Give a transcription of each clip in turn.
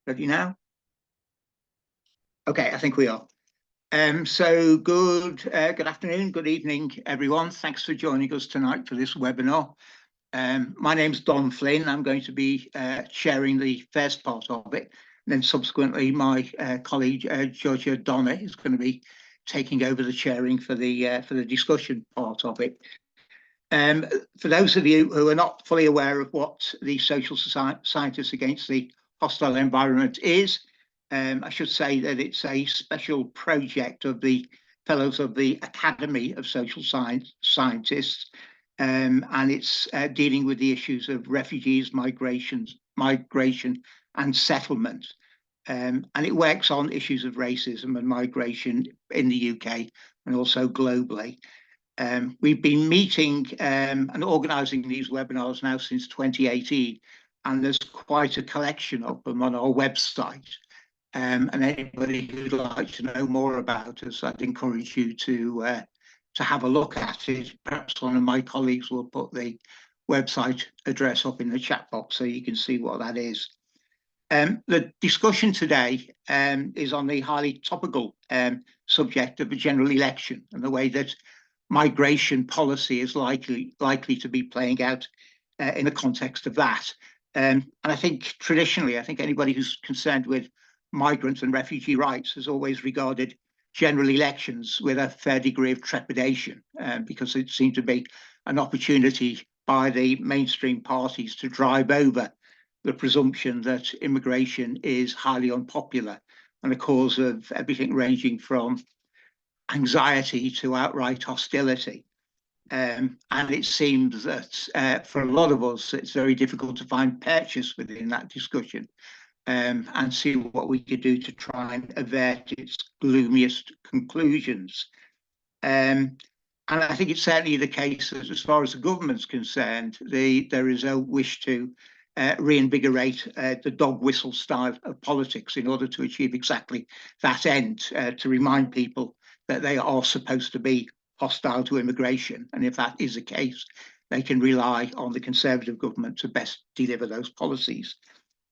Ready now? Okay, I think we are. So good afternoon, good evening, everyone. Thanks for joining us tonight for this webinar. My name's Don Flynn. I'm going to be chairing the first part of it. And then subsequently, my colleague Georgia Donna is going to be taking over the chairing for the discussion part of it. For those of you who are not fully aware of what the Social Scientists Against the Hostile Environment is, I should say that it's a special project of the Fellows of the Academy of Social Scientists, and it's dealing with the issues of refugees, migration and settlement. And it works on issues of racism and migration in the UK and also globally. We've been meeting and organising these webinars now since 2018, and there's quite a collection of them on our website. And anybody who'd like to know more about us, I'd encourage you to have a look at it. Perhaps one of my colleagues will put the website address up in the chat box so you can see what that is. The discussion today is on the highly topical subject of a general election and the way that migration policy is likely to be playing out in the context of that. And I think traditionally, I think anybody who's concerned with migrant and refugee rights has always regarded general elections with a fair degree of trepidation because it seemed to be an opportunity by the mainstream parties to drive over the presumption that immigration is highly unpopular and a cause of everything ranging from anxiety to outright hostility. And it seems that for a lot of us, it's very difficult to find purchase within that discussion and see what we could do to try and avert its gloomiest conclusions. And I think it's certainly the case that as far as the government's concerned, there is a wish to reinvigorate the dog whistle style of politics in order to achieve exactly that end, to remind people that they are supposed to be hostile to immigration. And if that is the case, they can rely on the Conservative government to best deliver those policies.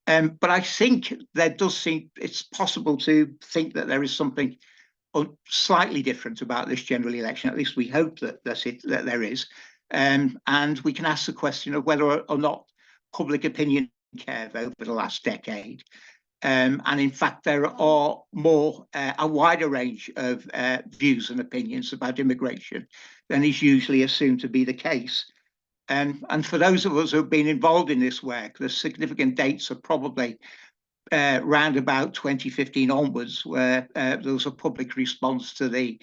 But I think there does seem it's possible to think that there is something slightly different about this general election. At least we hope that there is. And we can ask the question of whether or not public opinion curve over the last decade. And in fact, there are a wider range of views and opinions about immigration than is usually assumed to be the case. And for those of us who have been involved in this work, the significant dates are probably round about 2015 onwards, where there was a public response to the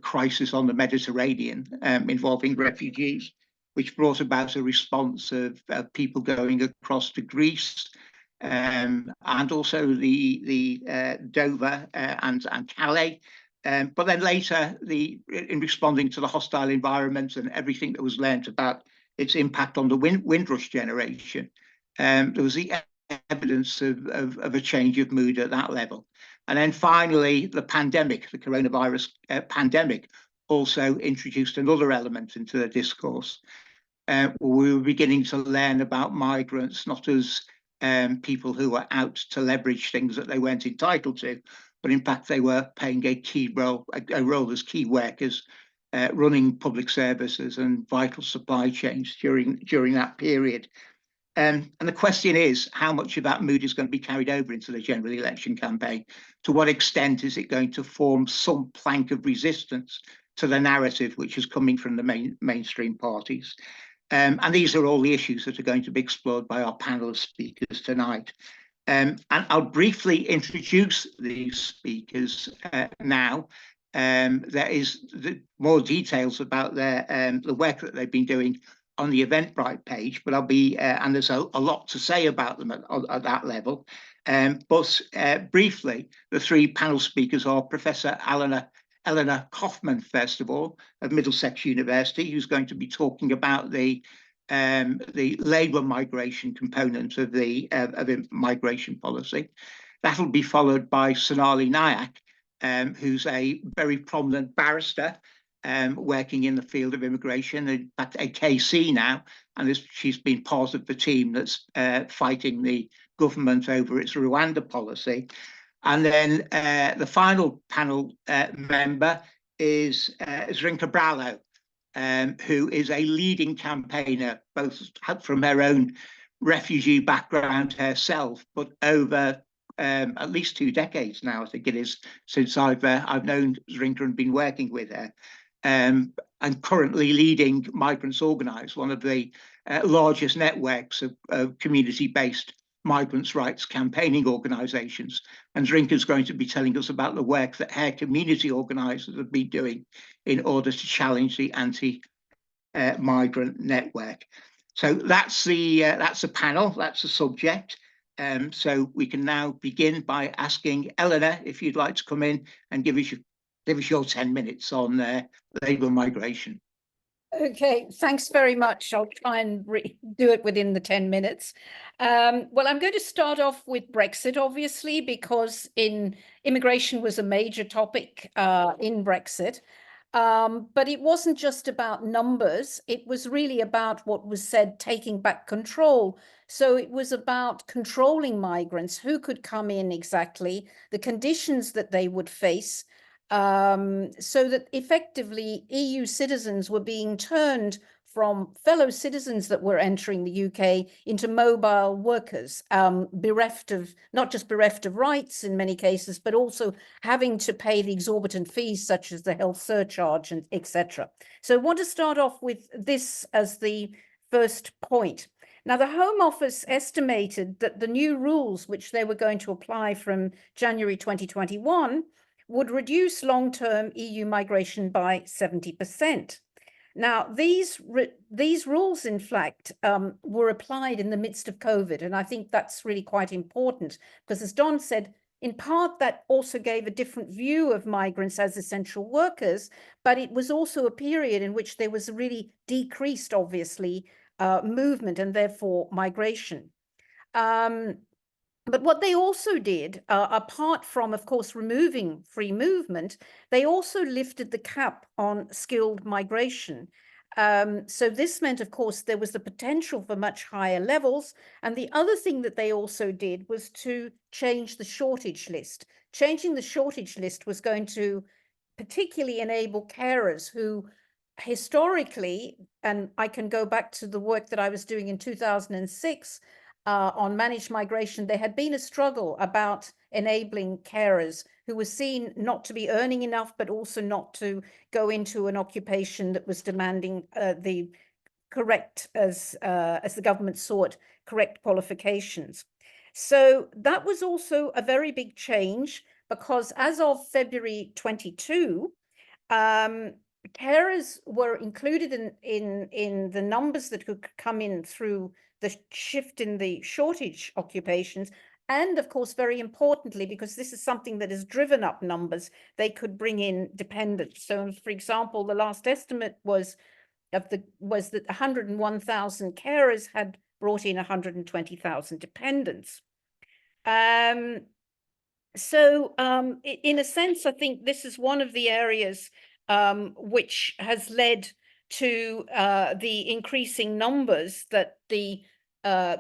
crisis on the Mediterranean involving refugees, which brought about a response of people going across to Greece, and also the Dover and Calais. But then later, in responding to the hostile environment and everything that was learned about its impact on the Windrush generation, there was the evidence of a change of mood at that level. And then finally, the pandemic, the coronavirus pandemic, also introduced another element into the discourse. We were beginning to learn about migrants, not as people who were out to leverage things that they weren't entitled to, but in fact they were playing a role as key workers, running public services and vital supply chains during that period. And the question is, how much of that mood is going to be carried over into the general election campaign? To what extent is it going to form some plank of resistance to the narrative which is coming from the mainstream parties? And these are all the issues that are going to be explored by our panel of speakers tonight. And I'll briefly introduce these speakers now. There is more details about the work that they've been doing on the Eventbrite page, but and there's a lot to say about them at that level. But briefly, the three panel speakers are Professor Eleanor Kaufman, first of all, of Middlesex University, who's going to be talking about the labour migration component of migration policy. That'll be followed by Sonali Nayak, who's a very prominent barrister working in the field of immigration, in fact a KC now, and she's been part of the team that's fighting the government over its Rwanda policy. And then the final panel member is Zrinka Bralo, who is a leading campaigner, both from her own refugee background herself, but over at least 2 decades now, I think it is, since I've known Zrinka and been working with her, and currently leading Migrants Organise, one of the largest networks of community-based migrants' rights campaigning organisations. And Zrinka is going to be telling us about the work that her community organisers have been doing in order to challenge the anti-migrant network. So that's the panel, that's the subject. So we can now begin by asking Eleanor if you'd like to come in and give us your 10 minutes on labour migration. Okay, thanks very much. I'll try and do it within the 10 minutes. Well, I'm going to start off with Brexit, obviously, because immigration was a major topic in Brexit. But it wasn't just about numbers. It was really about what was said, taking back control. So it was about controlling migrants, who could come in exactly, the conditions that they would face, so that effectively EU citizens were being turned from fellow citizens that were entering the UK into mobile workers, not just bereft of rights in many cases, but also having to pay the exorbitant fees such as the health surcharge and etc. So I want to start off with this as the first point. Now, the Home Office estimated that the new rules, which they were going to apply from January 2021, would reduce long-term EU migration by 70%. Now, these rules, in fact, were applied in the midst of COVID, and I think that's really quite important because, as Don said, in part, that also gave a different view of migrants as essential workers, but it was also a period in which there was a really decreased, obviously, movement and therefore migration. But what they also did, apart from, of course, removing free movement, they also lifted the cap on skilled migration. So this meant, of course, there was the potential for much higher levels. And the other thing that they also did was to change the shortage list. Changing the shortage list was going to particularly enable carers who historically, and I can go back to the work that I was doing in 2006, on managed migration, there had been a struggle about enabling carers who were seen not to be earning enough, but also not to go into an occupation that was demanding the correct, as the government sought, correct qualifications. So that was also a very big change because as of February 22, carers were included in the numbers that could come in through the shift in the shortage occupations. And of course, very importantly, because this is something that has driven up numbers, they could bring in dependents. So for example, the last estimate was that 101,000 carers had brought in 120,000 dependents. So in a sense, I think this is one of the areas which has led to the increasing numbers that the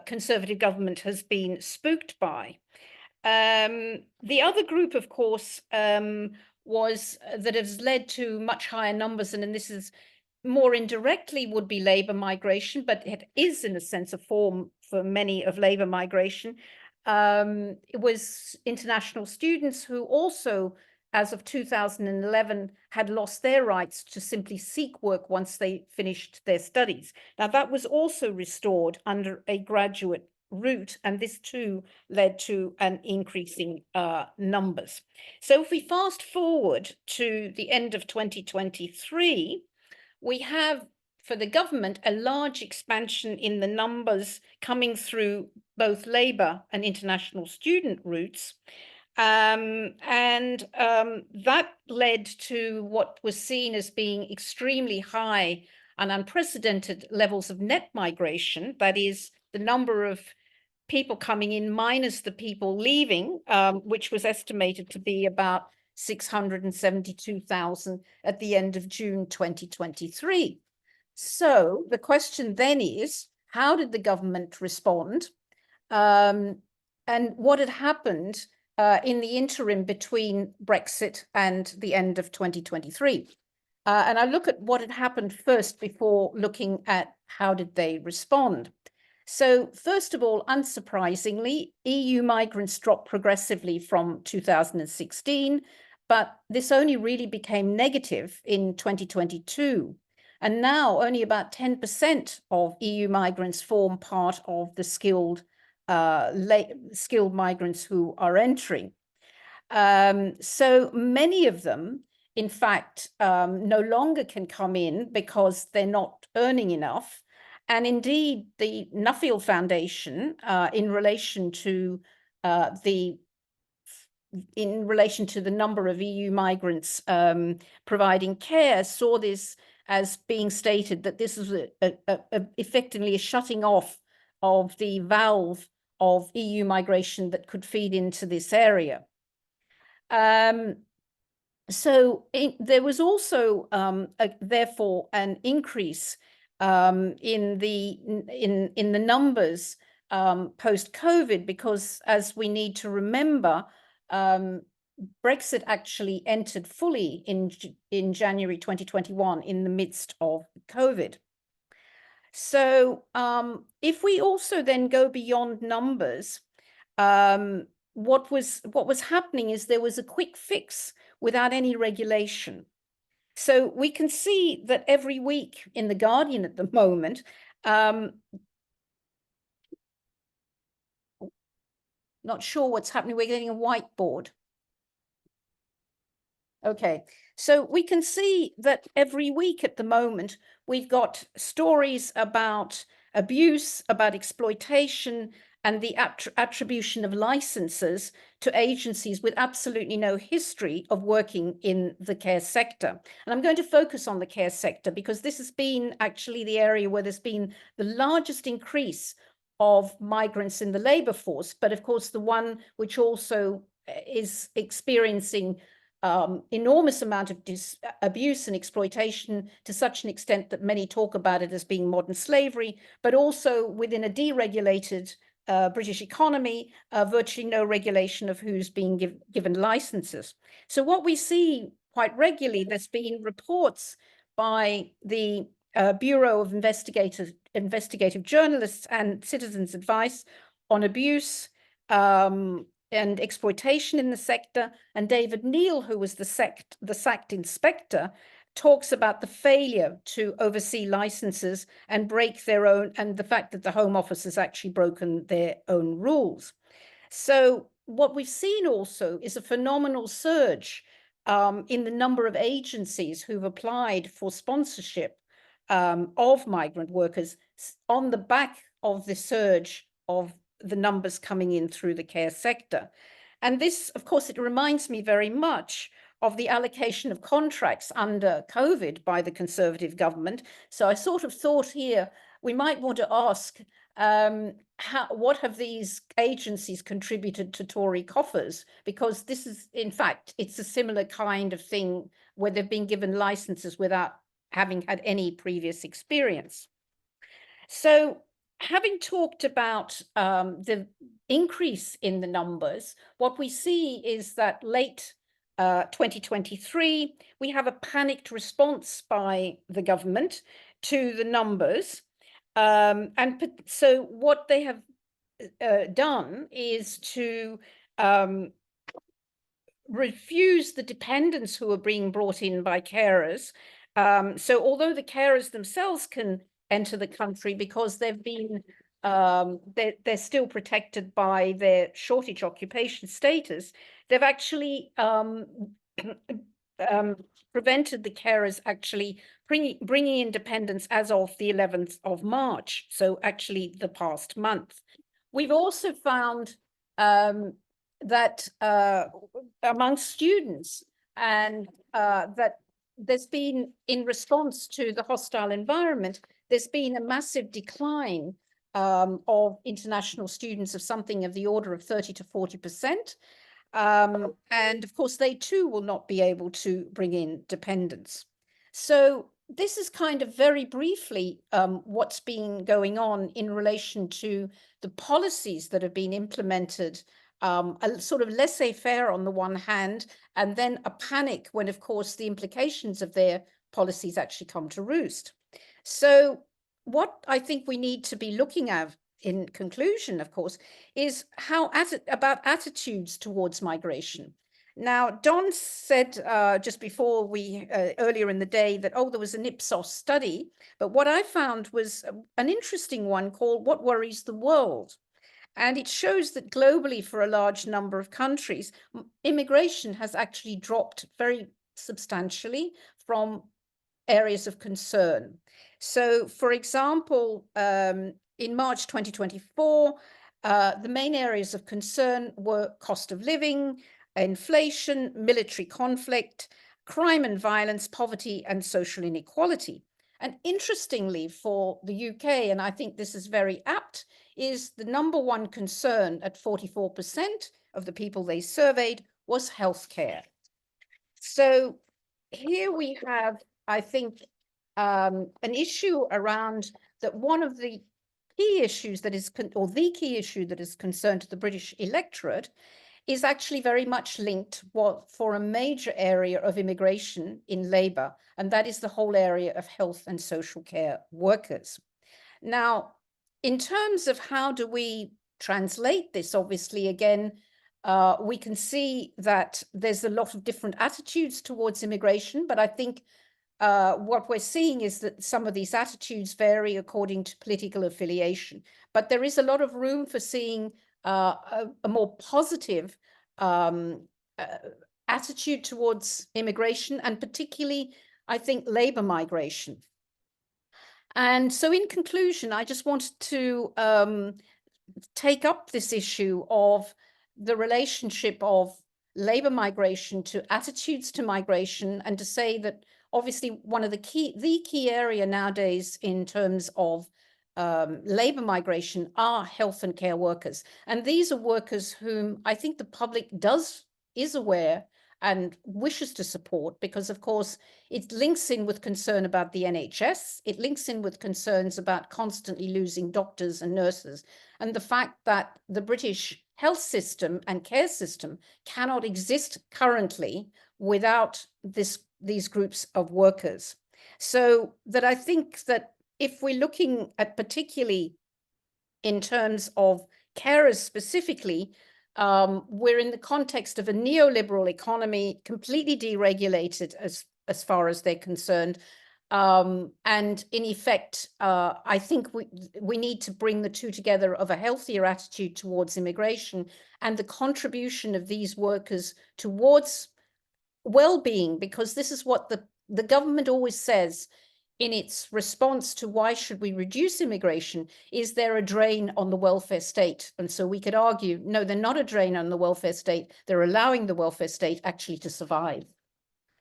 Conservative government has been spooked by. The other group, of course, was that has led to much higher numbers, and this is more indirectly would be labour migration, but it is in a sense a form for many of labour migration. It was international students who also, as of 2011, had lost their rights to simply seek work once they finished their studies. Now, that was also restored under a graduate route, and this too led to an increasing numbers. So if we fast forward to the end of 2023, we have, for the government, a large expansion in the numbers coming through both labour and international student routes. That led to what was seen as being extremely high and unprecedented levels of net migration. That is, the number of people coming in minus the people leaving, which was estimated to be about 672,000 at the end of June 2023. So the question then is, how did the government respond? and what had happened in the interim between Brexit and the end of 2023. And I look at what had happened first before looking at how did they respond. So first of all, unsurprisingly, EU migrants dropped progressively from 2016, but this only really became negative in 2022. And now only about 10% of EU migrants form part of the skilled migrants who are entering. So many of them, in fact, no longer can come in because they're not earning enough. And indeed, the Nuffield Foundation, in relation to the number of EU migrants providing care, saw this as being stated that this was effectively a shutting off of the valve of EU migration that could feed into this area. There was also therefore an increase in the numbers post-COVID, because, as we need to remember, Brexit actually entered fully in January 2021 in the midst of COVID. So if we also then go beyond numbers, what was happening is there was a quick fix without any regulation. So we can see that every week in The Guardian at the moment, not sure what's happening, we're getting a whiteboard. Okay, so we can see that every week at the moment, we've got stories about abuse, about exploitation, and the attribution of licenses to agencies with absolutely no history of working in the care sector. And I'm going to focus on the care sector because this has been actually the area where there's been the largest increase of migrants in the labor force, but of course the one which also is experiencing enormous amount of abuse and exploitation, to such an extent that many talk about it as being modern slavery, but also within a deregulated British economy, virtually no regulation of who's being given licenses. So what we see quite regularly, there's been reports by the Bureau of Investigative Journalists and Citizens Advice on abuse and exploitation in the sector. And David Neal, who was the sacked inspector, talks about the failure to oversee licenses and break their own, and the fact that the Home Office has actually broken their own rules. So what we've seen also is a phenomenal surge in the number of agencies who've applied for sponsorship of migrant workers on the back of the surge of the numbers coming in through the care sector. And this, of course, it reminds me very much of the allocation of contracts under COVID by the Conservative government. So I sort of thought here, we might want to ask, what have these agencies contributed to Tory coffers? Because this is, in fact, it's a similar kind of thing where they've been given licenses without having had any previous experience. So having talked about the increase in the numbers, what we see is that late 2023, we have a panicked response by the government to the numbers. And so what they have done is to refuse the dependents who are being brought in by carers. So although the carers themselves can enter the country because they've been they're still protected by their shortage occupation status, they've actually prevented the carers actually bringing in dependents as of the 11th of March, so actually the past month. We've also found that among students, and that there's been, in response to the hostile environment, there's been a massive decline of international students of something of the order of 30 to 40%. And of course, they too will not be able to bring in dependents. So this is kind of very briefly what's been going on in relation to the policies that have been implemented, a sort of laissez-faire on the one hand, and then a panic when, of course, the implications of their policies actually come to roost. So what I think we need to be looking at in conclusion, of course, is about attitudes towards migration. Now, Don said just before earlier in the day that, oh, there was an Ipsos study, but what I found was an interesting one called What Worries the World? And it shows that globally, for a large number of countries, immigration has actually dropped very substantially from areas of concern. So, for example, in March 2024, the main areas of concern were cost of living, inflation, military conflict, crime and violence, poverty, and social inequality. And interestingly, for the UK, and I think this is very apt, is the number one concern at 44% of the people they surveyed was healthcare. So here we have, I think, an issue around that one of the key issues that is, or the key issue that is concerned to the British electorate is actually very much linked for a major area of immigration in Labour, and that is the whole area of health and social care workers. Now, in terms of how do we translate this, obviously, again, we can see that there's a lot of different attitudes towards immigration, but I think what we're seeing is that some of these attitudes vary according to political affiliation, but there is a lot of room for seeing a more positive attitude towards immigration, and particularly, I think, Labour migration. And so in conclusion, I just wanted to take up this issue of the relationship of Labour migration to attitudes to migration, and to say that obviously one of the key area nowadays in terms of Labour migration are health and care workers. And these are workers whom I think the public is aware and wishes to support, because of course it links in with concern about the NHS, it links in with concerns about constantly losing doctors and nurses, and the fact that the British health system and care system cannot exist currently without these groups of workers. So that I think that if we're looking at particularly in terms of carers specifically, we're in the context of a neoliberal economy, completely deregulated as far as they're concerned. And in effect, I think we need to bring the two together of a healthier attitude towards immigration and the contribution of these workers towards well-being, because this is what the government always says in its response to why should we reduce immigration: is there a drain on the welfare state? And so we could argue, no, they're not a drain on the welfare state. They're allowing the welfare state actually to survive.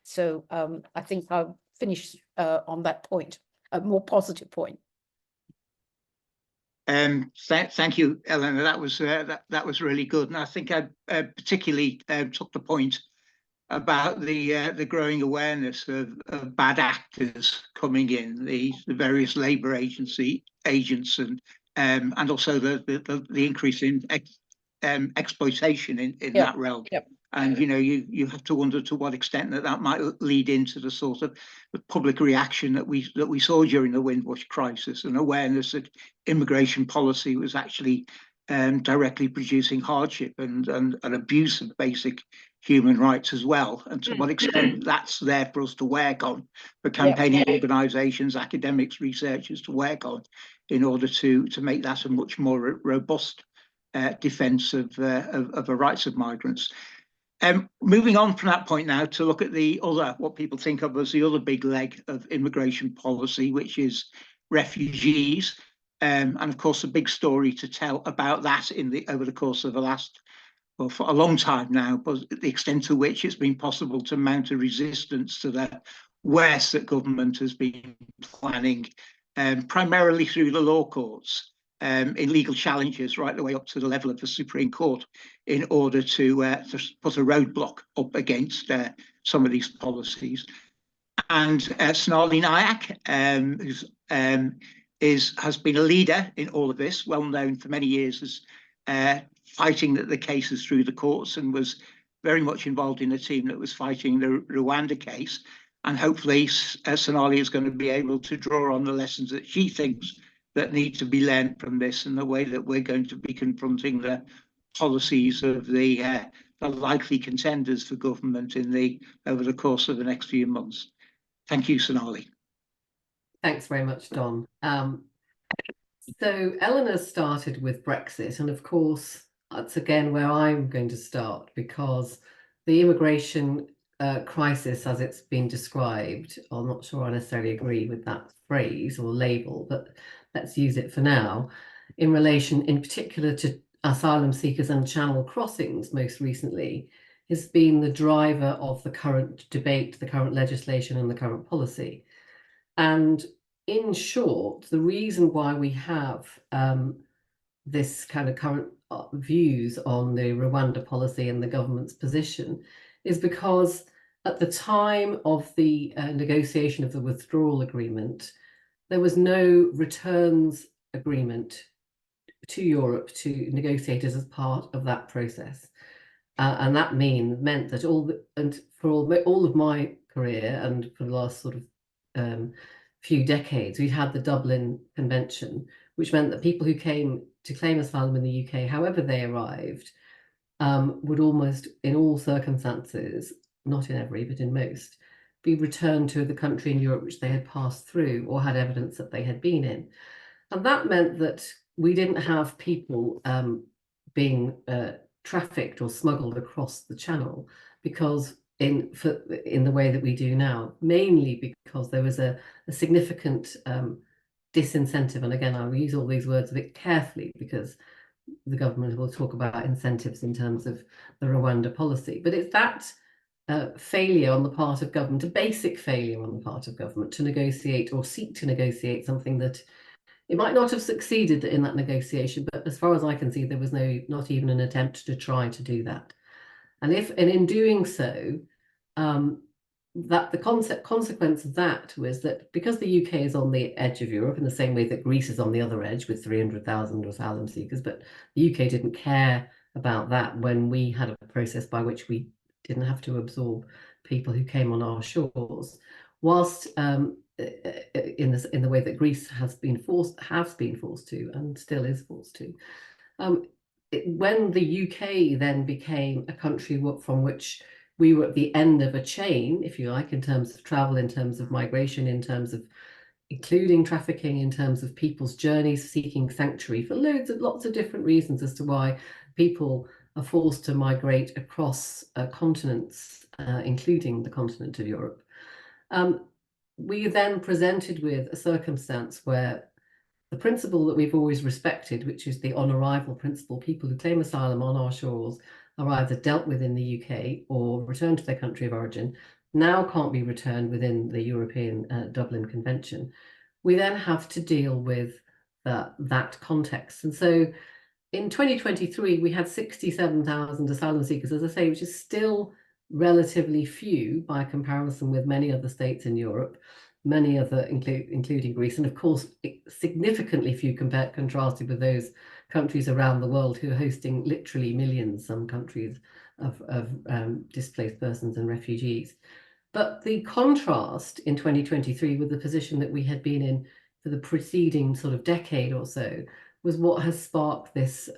So I think I'll finish on that point, a more positive point. Thank you, Eleanor. That was really good, and I think I particularly took the point about the growing awareness of bad actors coming in, the various Labour agents, and also the increase in exploitation in that realm. Yep. And you have to wonder to what extent that might lead into the sort of the public reaction that we saw during the Windrush crisis, and awareness that immigration policy was actually directly producing hardship and abuse of basic human rights as well, and to what extent that's there for us to work on, for campaigning organisations, academics, researchers to work on, in order to make that a much more robust defence of the rights of migrants. Moving on from that point now to look at the other, what people think of as the other big leg of immigration policy, which is refugees. And of course, a big story to tell about that over the course of the last, well, for a long time now, but the extent to which it's been possible to mount a resistance to the worst that government has been planning, primarily through the law courts, in legal challenges right the way up to the level of the Supreme Court, in order to put a roadblock up against some of these policies. and Sonali Nayak, has been a leader in all of this, well known for many years as fighting the cases through the courts, and was very much involved in a team that was fighting the Rwanda case. And hopefully Sonali is going to be able to draw on the lessons that she thinks that need to be learned from this, and the way that we're going to be confronting the policies of the likely contenders for government over the course of the next few months. Thank you, Sonali. Thanks very much, Don. So Eleanor started with Brexit, and of course, that's again where I'm going to start, because the immigration crisis, as it's been described, I'm not sure I necessarily agree with that phrase or label, but let's use it for now, in relation in particular to asylum seekers and channel crossings most recently, has been the driver of the current debate, the current legislation and the current policy. And in short, the reason why we have this kind of current views on the Rwanda policy and the government's position is because at the time of the negotiation of the withdrawal agreement, there was no returns agreement to Europe to negotiators as part of that process. And that meant that for all of my career and for the last sort of few decades, we've had the Dublin Convention, which meant that people who came to claim asylum in the UK, however they arrived, would almost in all circumstances, not in every, but in most, be returned to the country in Europe which they had passed through or had evidence that they had been in. And that meant that we didn't have people being trafficked or smuggled across the channel because in the way that we do now, mainly because there was a significant disincentive. And again, I'll use all these words a bit carefully because the government will talk about incentives in terms of the Rwanda policy. But it's that failure on the part of government, a basic failure on the part of government to negotiate or seek to negotiate something that it might not have succeeded in that negotiation, but as far as I can see, there was not even an attempt to try to do that. And in doing so, that the consequence of that was that because the UK is on the edge of Europe in the same way that Greece is on the other edge with 300,000 asylum seekers, but the UK didn't care about that when we had a process by which we didn't have to absorb people who came on our shores, whilst in the way that Greece has been forced to and still is forced to. When the UK then became a country from which we were at the end of a chain, if you like, in terms of travel, in terms of migration, in terms of including trafficking, in terms of people's journeys seeking sanctuary for lots of different reasons as to why people are forced to migrate across continents, including the continent of Europe. We then presented with a circumstance where the principle that we've always respected, which is the on-arrival principle, people who claim asylum on our shores are either dealt with in the UK or returned to their country of origin, now can't be returned within the European Dublin Convention. We then have to deal with that context. And so in 2023, we had 67,000 asylum seekers, as I say, which is still relatively few by comparison with many other states in Europe, many other, including Greece, and of course, significantly few contrasted with those countries around the world who are hosting literally millions, some countries, of displaced persons and refugees. But the contrast in 2023 with the position that we had been in for the preceding sort of decade or so was what has sparked this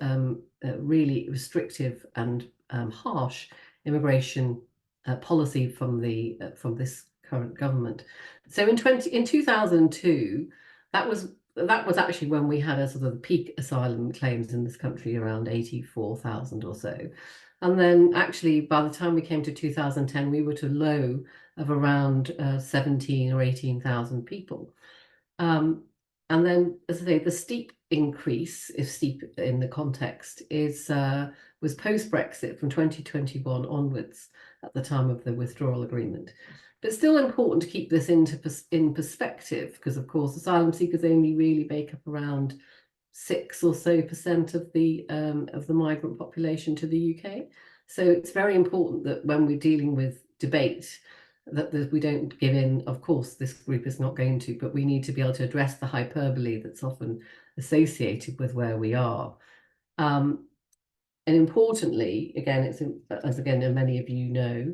really restrictive and harsh immigration policy from this current government. So in 2002, that was actually when we had a sort of peak asylum claims in this country, around 84,000 or so. And then actually by the time we came to 2010, we were to a low of around 17 or 18,000 people. And then, as I say, the steep increase, if steep in the context, was post-Brexit from 2021 onwards at the time of the withdrawal agreement. But it's still important to keep this in perspective, because of course asylum seekers only really make up around 6% or so of the migrant population to the UK. So it's very important that when we're dealing with debate that we don't give in. Of course, this group is not going to, but we need to be able to address the hyperbole that's often associated with where we are. And importantly, again, as many of you know,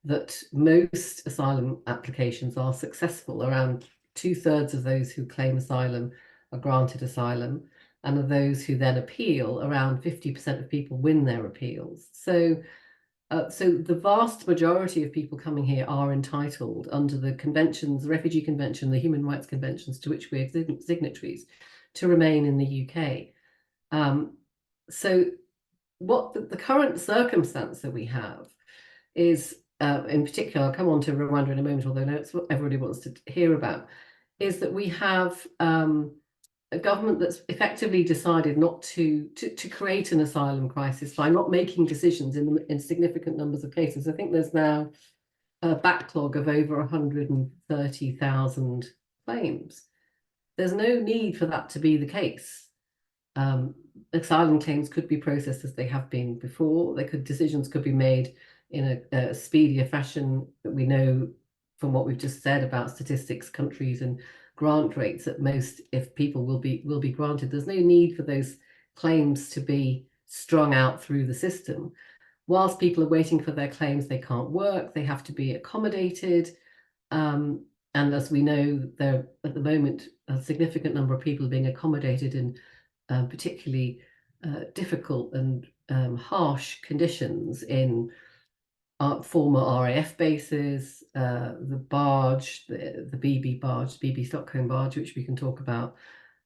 that most asylum applications are successful. Around 2/3 of those who claim asylum are granted asylum, and of those who then appeal, around 50% of people win their appeals. So the vast majority of people coming here are entitled under the conventions, the Refugee Convention, the Human Rights Conventions to which we're signatories, to remain in the UK. So what the current circumstance that we have is, in particular, I'll come on to Rwanda in a moment, although I know it's what everybody wants to hear about, is that we have a government that's effectively decided not to create an asylum crisis by not making decisions in significant numbers of cases. I think there's now a backlog of over 130,000 claims. There's no need for that to be the case. Asylum claims could be processed as they have been before. Decisions could be made in a speedier fashion. We know from what we've just said about statistics, countries, and grant rates that most, if people will be granted, there's no need for those claims to be strung out through the system. Whilst people are waiting for their claims, they can't work, they have to be accommodated. And as we know, there at the moment, a significant number of people are being accommodated in particularly difficult and harsh conditions in former RAF bases, the barge, the BB Stockholm barge, which we can talk about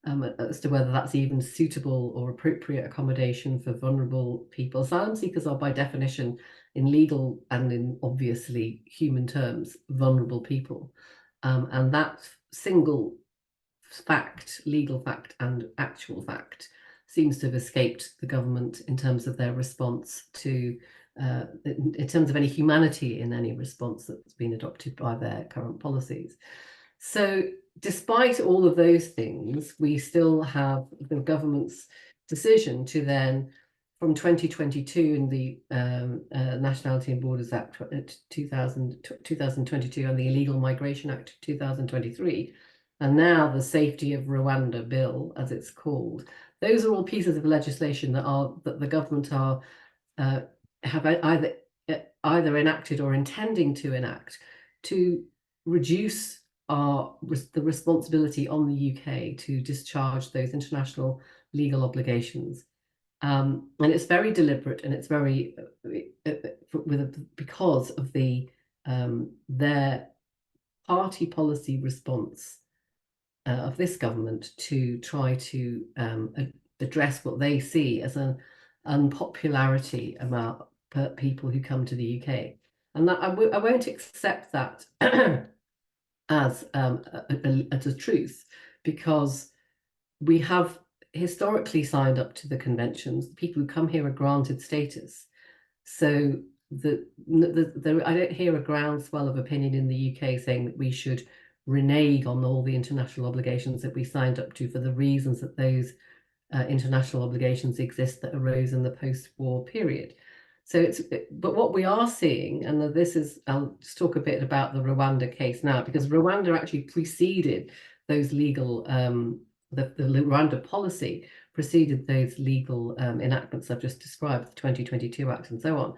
as to whether that's even suitable or appropriate accommodation for vulnerable people. Asylum seekers are by definition, in legal and in obviously human terms, vulnerable people. And that single fact, legal fact and actual fact, seems to have escaped the government in terms of their response to in terms of any humanity in any response that's been adopted by their current policies. So despite all of those things, we still have the government's decision to then, from 2022 in the Nationality and Borders Act 2022 and the Illegal Migration Act 2023, and now the Safety of Rwanda Bill, as it's called. Those are all pieces of legislation that the government have either enacted or intending to enact to reduce the responsibility on the UK to discharge those international legal obligations. And it's very deliberate, and it's very because of their party policy response of this government to try to address what they see as an unpopularity about people who come to the UK. And that I won't accept that as a truth, because we have historically signed up to the conventions. People who come here are granted status. So I don't hear a groundswell of opinion in the UK saying that we should renege on all the international obligations that we signed up to for the reasons that those international obligations exist that arose in the post-war period. So but what we are seeing, and this is, I'll just talk a bit about the Rwanda case now, because Rwanda actually preceded those legal, the Rwanda policy preceded those legal enactments I've just described, the 2022 Act and so on.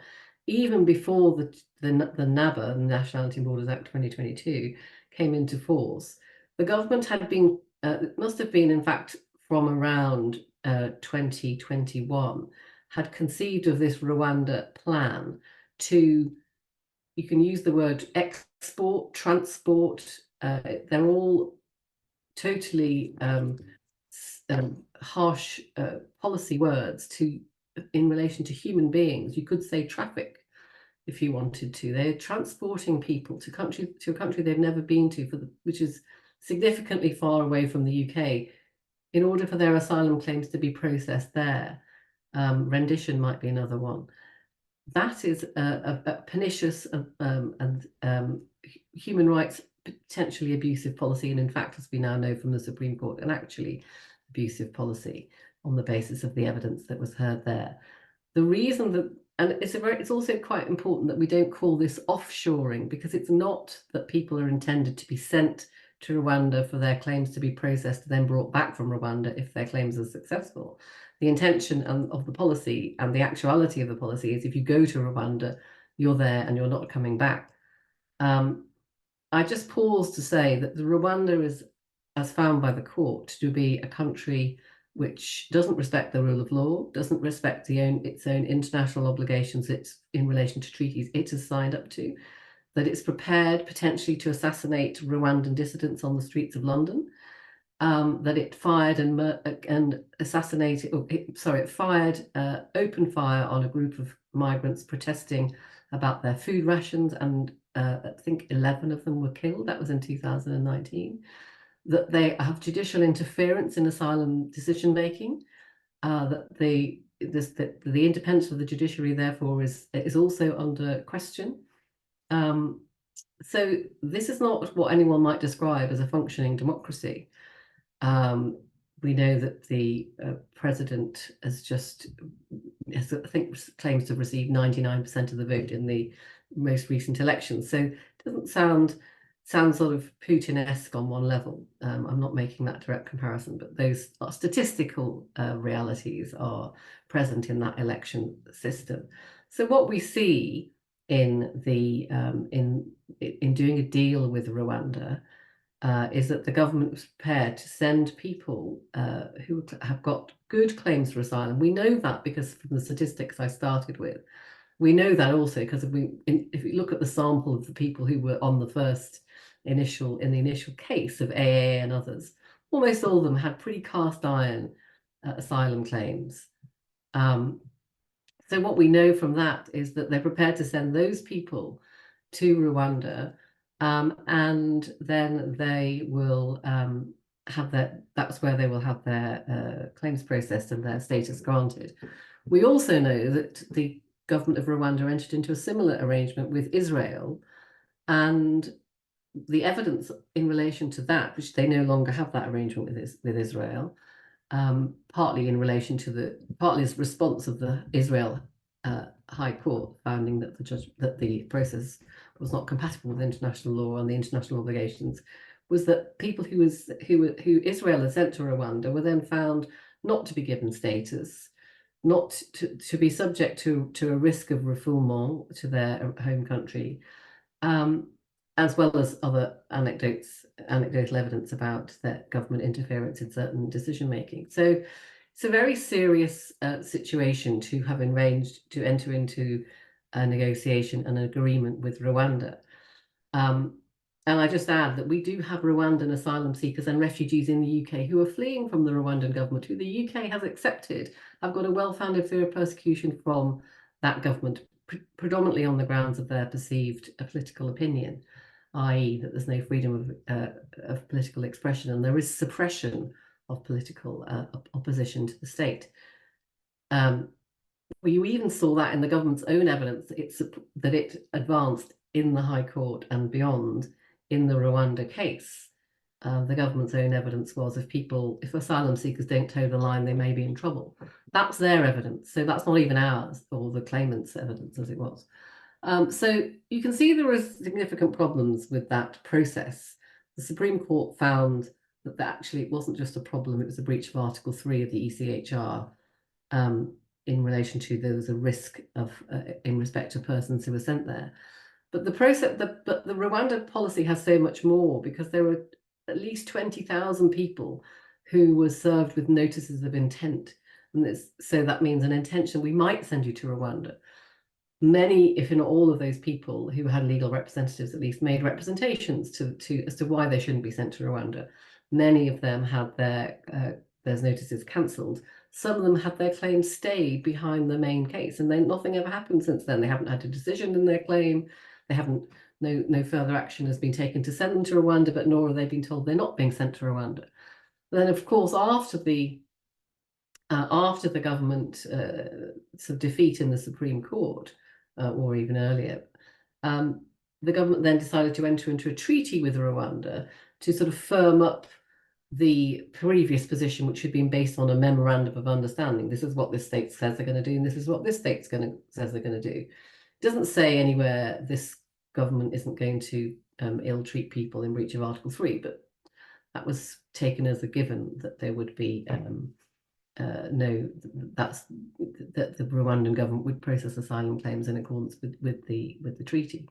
Even before the NABA, the Nationality and Borders Act 2022, came into force, the government had been, it must have been, in fact, from around 2021, had conceived of this Rwanda plan to, you can use the word export, transport, they're all totally harsh policy words in relation to human beings. You could say traffic if you wanted to. They're transporting people to a country they've never been to, which is significantly far away from the UK, in order for their asylum claims to be processed there. Rendition might be another one. That is a pernicious and human rights potentially abusive policy, and in fact, as we now know from the Supreme Court, an actually abusive policy on the basis of the evidence that was heard there. The reason that it's also quite important that we don't call this offshoring, because it's not that people are intended to be sent to Rwanda for their claims to be processed and then brought back from Rwanda if their claims are successful. The intention of the policy and the actuality of the policy is if you go to Rwanda, you're there and you're not coming back. I just pause to say that the Rwanda is, as found by the court, to be a country which doesn't respect the rule of law, doesn't respect its own international obligations it's in relation to treaties it has signed up to, that it's prepared potentially to assassinate Rwandan dissidents on the streets of London, that it fired and assassinated, it fired open fire on a group of migrants protesting about their food rations, and I think 11 of them were killed. That was in 2019. That they have judicial interference in asylum decision making, that the independence of the judiciary therefore is also under question. So this is not what anyone might describe as a functioning democracy. We know that the president I think claims to have received 99% of the vote in the most recent election. So it doesn't sound sort of Putin-esque on one level. I'm not making that direct comparison, but those statistical realities are present in that election system. So what we see in doing a deal with Rwanda is that the government was prepared to send people who have got good claims for asylum. We know that because from the statistics I started with. We know that also because if we look at the sample of the people who were on the initial case of AA and others, almost all of them had pretty cast iron asylum claims. So what we know from that is that they're prepared to send those people to Rwanda, and then they will that's where they will have their claims processed and their status granted. We also know that the government of Rwanda entered into a similar arrangement with Israel, and the evidence in relation to that, which they no longer have that arrangement with Israel, partly as response of the Israel High Court finding that the process was not compatible with international law and the international obligations, was that people who Israel had sent to Rwanda were then found not to be given status, not to be subject to a risk of refoulement to their home country, as well as other anecdotal evidence about their government interference in certain decision making. So it's a very serious situation to have arranged to enter into a negotiation and an agreement with Rwanda. And I just add that we do have Rwandan asylum seekers and refugees in the UK who are fleeing from the Rwandan government, who the UK has accepted, have got a well-founded fear of persecution from that government, predominantly on the grounds of their perceived political opinion, i.e. that there's no freedom of political expression and there is suppression of political opposition to the state. We even saw that in the government's own evidence that it advanced in the High Court and beyond in the Rwanda case. The government's own evidence was if asylum seekers don't toe the line, they may be in trouble. That's their evidence. So that's not even ours or the claimant's evidence as it was. So you can see there are significant problems with that process. The Supreme Court found that actually it wasn't just a problem, it was a breach of Article 3 of the ECHR in relation to there was a risk of in respect to persons who were sent there. But the Rwanda policy has so much more, because there were at least 20,000 people who were served with notices of intent. And so that means an intention, we might send you to Rwanda. Many, if not all of those people who had legal representatives at least, made representations as to why they shouldn't be sent to Rwanda. Many of them had those notices cancelled. Some of them had their claims stayed behind the main case, and then nothing ever happened since then. They haven't had a decision in their claim. They haven't, no further action has been taken to send them to Rwanda, but nor have they been told they're not being sent to Rwanda. Then, of course, after the government sort of defeat in the Supreme Court, or even earlier, the government then decided to enter into a treaty with Rwanda to sort of firm up the previous position, which had been based on a memorandum of understanding. This is what this state says they're going to do, and this is what this state says they're going to do. It doesn't say anywhere this government isn't going to ill-treat people in breach of Article 3, but that was taken as a given that there would be that the Rwandan government would process asylum claims in accordance with the treaty.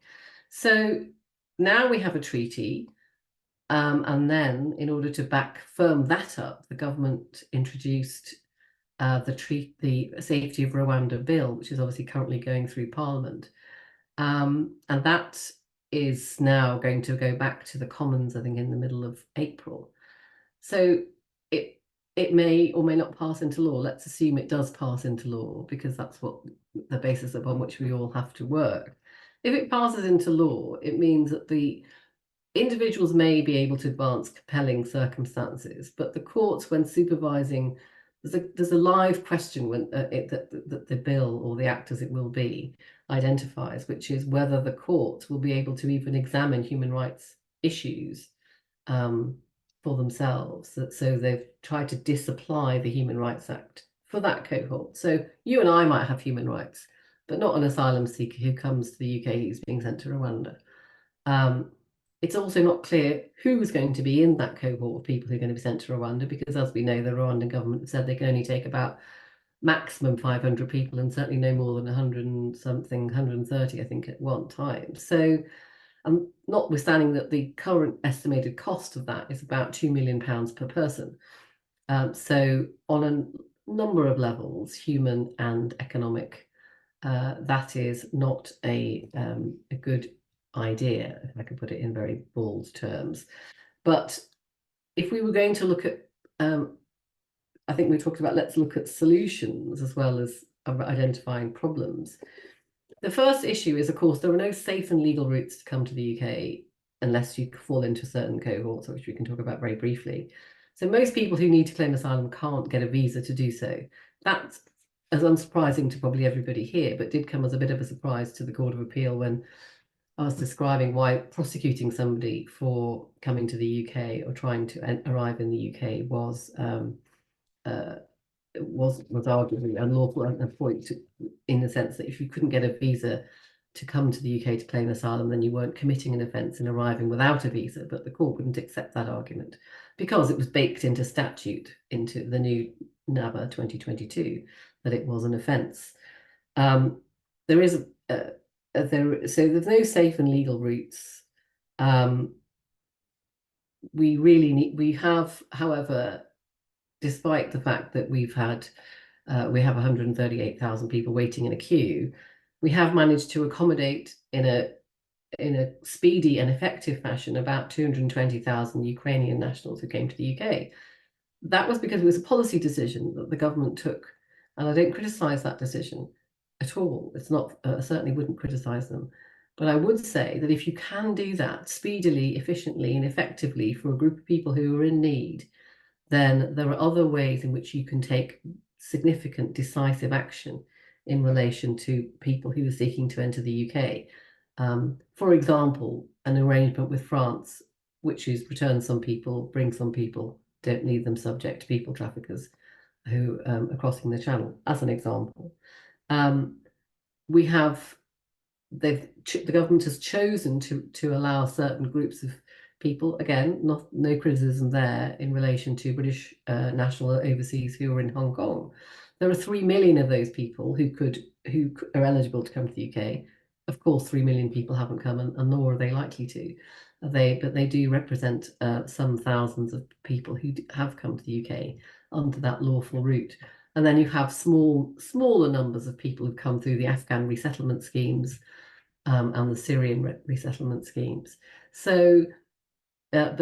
So now we have a treaty, and then in order to firm that up, the government introduced the Safety of Rwanda bill, which is obviously currently going through Parliament, and that is now going to go back to the Commons, I think, in the middle of April. So it may or may not pass into law. Let's assume it does pass into law, because that's what the basis upon which we all have to work. If it passes into law, it means that the individuals may be able to advance compelling circumstances, but the courts, when supervising, there's a live question when that the bill, or the act as it will be, identifies, which is whether the courts will be able to even examine human rights issues for themselves. So they've tried to disapply the Human Rights Act for that cohort. So you and I might have human rights, but not an asylum seeker who comes to the UK who's being sent to Rwanda. It's also not clear who's going to be in that cohort of people who are going to be sent to Rwanda, because as we know, the Rwandan government said they can only take about maximum 500 people, and certainly no more than 100 and something, 130, I think, at one time. So notwithstanding that the current estimated cost of that is about £2 million per person. So on a number of levels, human and economic, that is not a good idea, if I could put it in very bold terms. But if we were going to look at, I think we talked about, let's look at solutions as well as identifying problems. The first issue is, of course, there are no safe and legal routes to come to the UK unless you fall into certain cohorts, which we can talk about very briefly. So most people who need to claim asylum can't get a visa to do so. That's as unsurprising to probably everybody here, but did come as a bit of a surprise to the Court of Appeal when I was describing why prosecuting somebody for coming to the UK or trying to arrive in the UK was arguably unlawful at a point, in the sense that if you couldn't get a visa to come to the UK to claim asylum, then you weren't committing an offence in arriving without a visa. But the court wouldn't accept that argument because it was baked into statute, into the new NABA 2022, that it was an offence. There is so there's no safe and legal routes. We have, however, despite the fact that we have 138,000 people waiting in a queue, we have managed to accommodate in a speedy and effective fashion about 220,000 Ukrainian nationals who came to the UK. That was because it was a policy decision that the government took, and I don't criticise that decision at all. It's not, I certainly wouldn't criticise them. But I would say that if you can do that speedily, efficiently, and effectively for a group of people who are in need, then there are other ways in which you can take significant, decisive action in relation to people who are seeking to enter the UK. For example, an arrangement with France, which is return some people, bring some people, don't need them subject to people traffickers who are crossing the channel, as an example. The government has chosen to allow certain groups of people, again, no criticism there in relation to British national overseas who are in Hong Kong. There are 3 million of those people who are eligible to come to the UK. Of course, 3 million people haven't come, and nor are they likely to. But they do represent some thousands of people who have come to the UK under that lawful route. And then you have smaller numbers of people who've come through the Afghan resettlement schemes and the Syrian resettlement schemes. So, but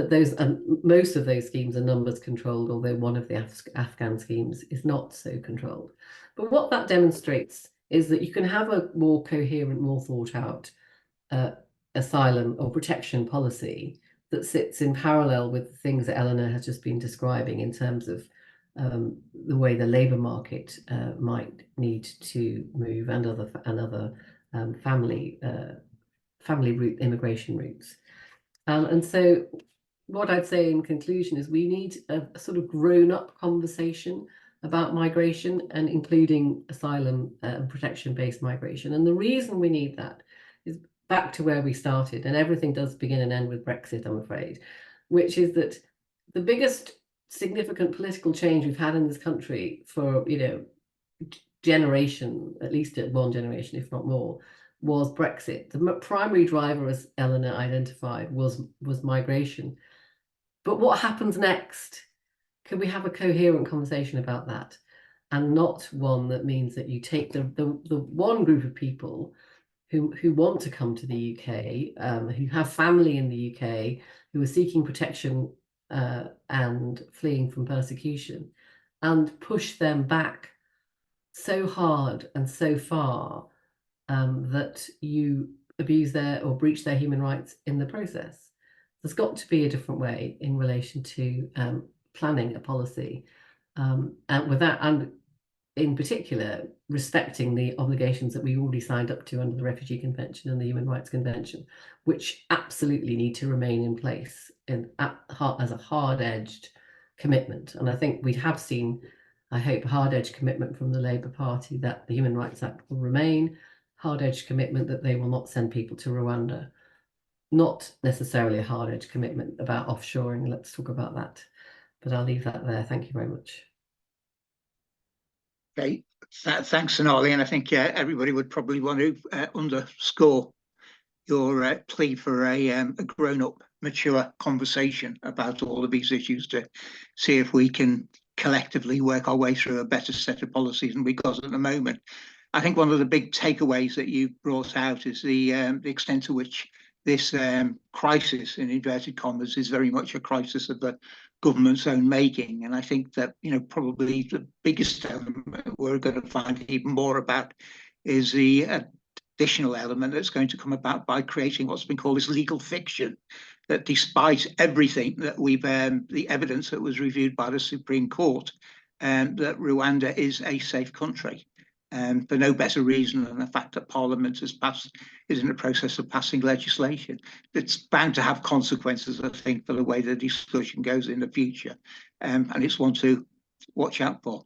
most of those schemes are numbers controlled, although one of the Afghan schemes is not so controlled. But what that demonstrates is that you can have a more coherent, more thought out asylum or protection policy that sits in parallel with the things that Eleanor has just been describing in terms of the way the labour market might need to move, and other family route, immigration routes. And so what I'd say in conclusion is we need a sort of grown-up conversation about migration, and including asylum and protection-based migration. And the reason we need that is back to where we started, and everything does begin and end with Brexit, I'm afraid, which is that the biggest significant political change we've had in this country for, you know, generation, at least one generation, if not more, was Brexit. The primary driver, as Eleanor identified, was migration. But what happens next? Can we have a coherent conversation about that? And not one that means that you take the one group of people who want to come to the UK, who have family in the UK, who are seeking protection and fleeing from persecution, and push them back so hard and so far that you abuse their or breach their human rights in the process. There's got to be a different way in relation to planning a policy, and with that, and in particular, respecting the obligations that we already signed up to under the Refugee Convention and the Human Rights Convention, which absolutely need to remain in place as a hard-edged commitment. And I think we have seen, I hope, a hard-edged commitment from the Labour Party that the Human Rights Act will remain, hard-edged commitment that they will not send people to Rwanda. Not necessarily a hard-edged commitment about offshoring. Let's talk about that. But I'll leave that there. Thank you very much. Okay, thanks, Sonali. And I think everybody would probably want to underscore your plea for a grown-up, mature conversation about all of these issues to see if we can collectively work our way through a better set of policies than we got at the moment. I think one of the big takeaways that you brought out is the extent to which this crisis, in inverted commas, is very much a crisis of the government's own making. And I think that, you know, probably the biggest element we're going to find even more about is the additional element that's going to come about by creating what's been called this legal fiction, that despite everything that we've, the evidence that was reviewed by the Supreme Court, that Rwanda is a safe country. For no better reason than the fact that Parliament is in the process of passing legislation. It's bound to have consequences, I think, for the way the discussion goes in the future, and it's one to watch out for.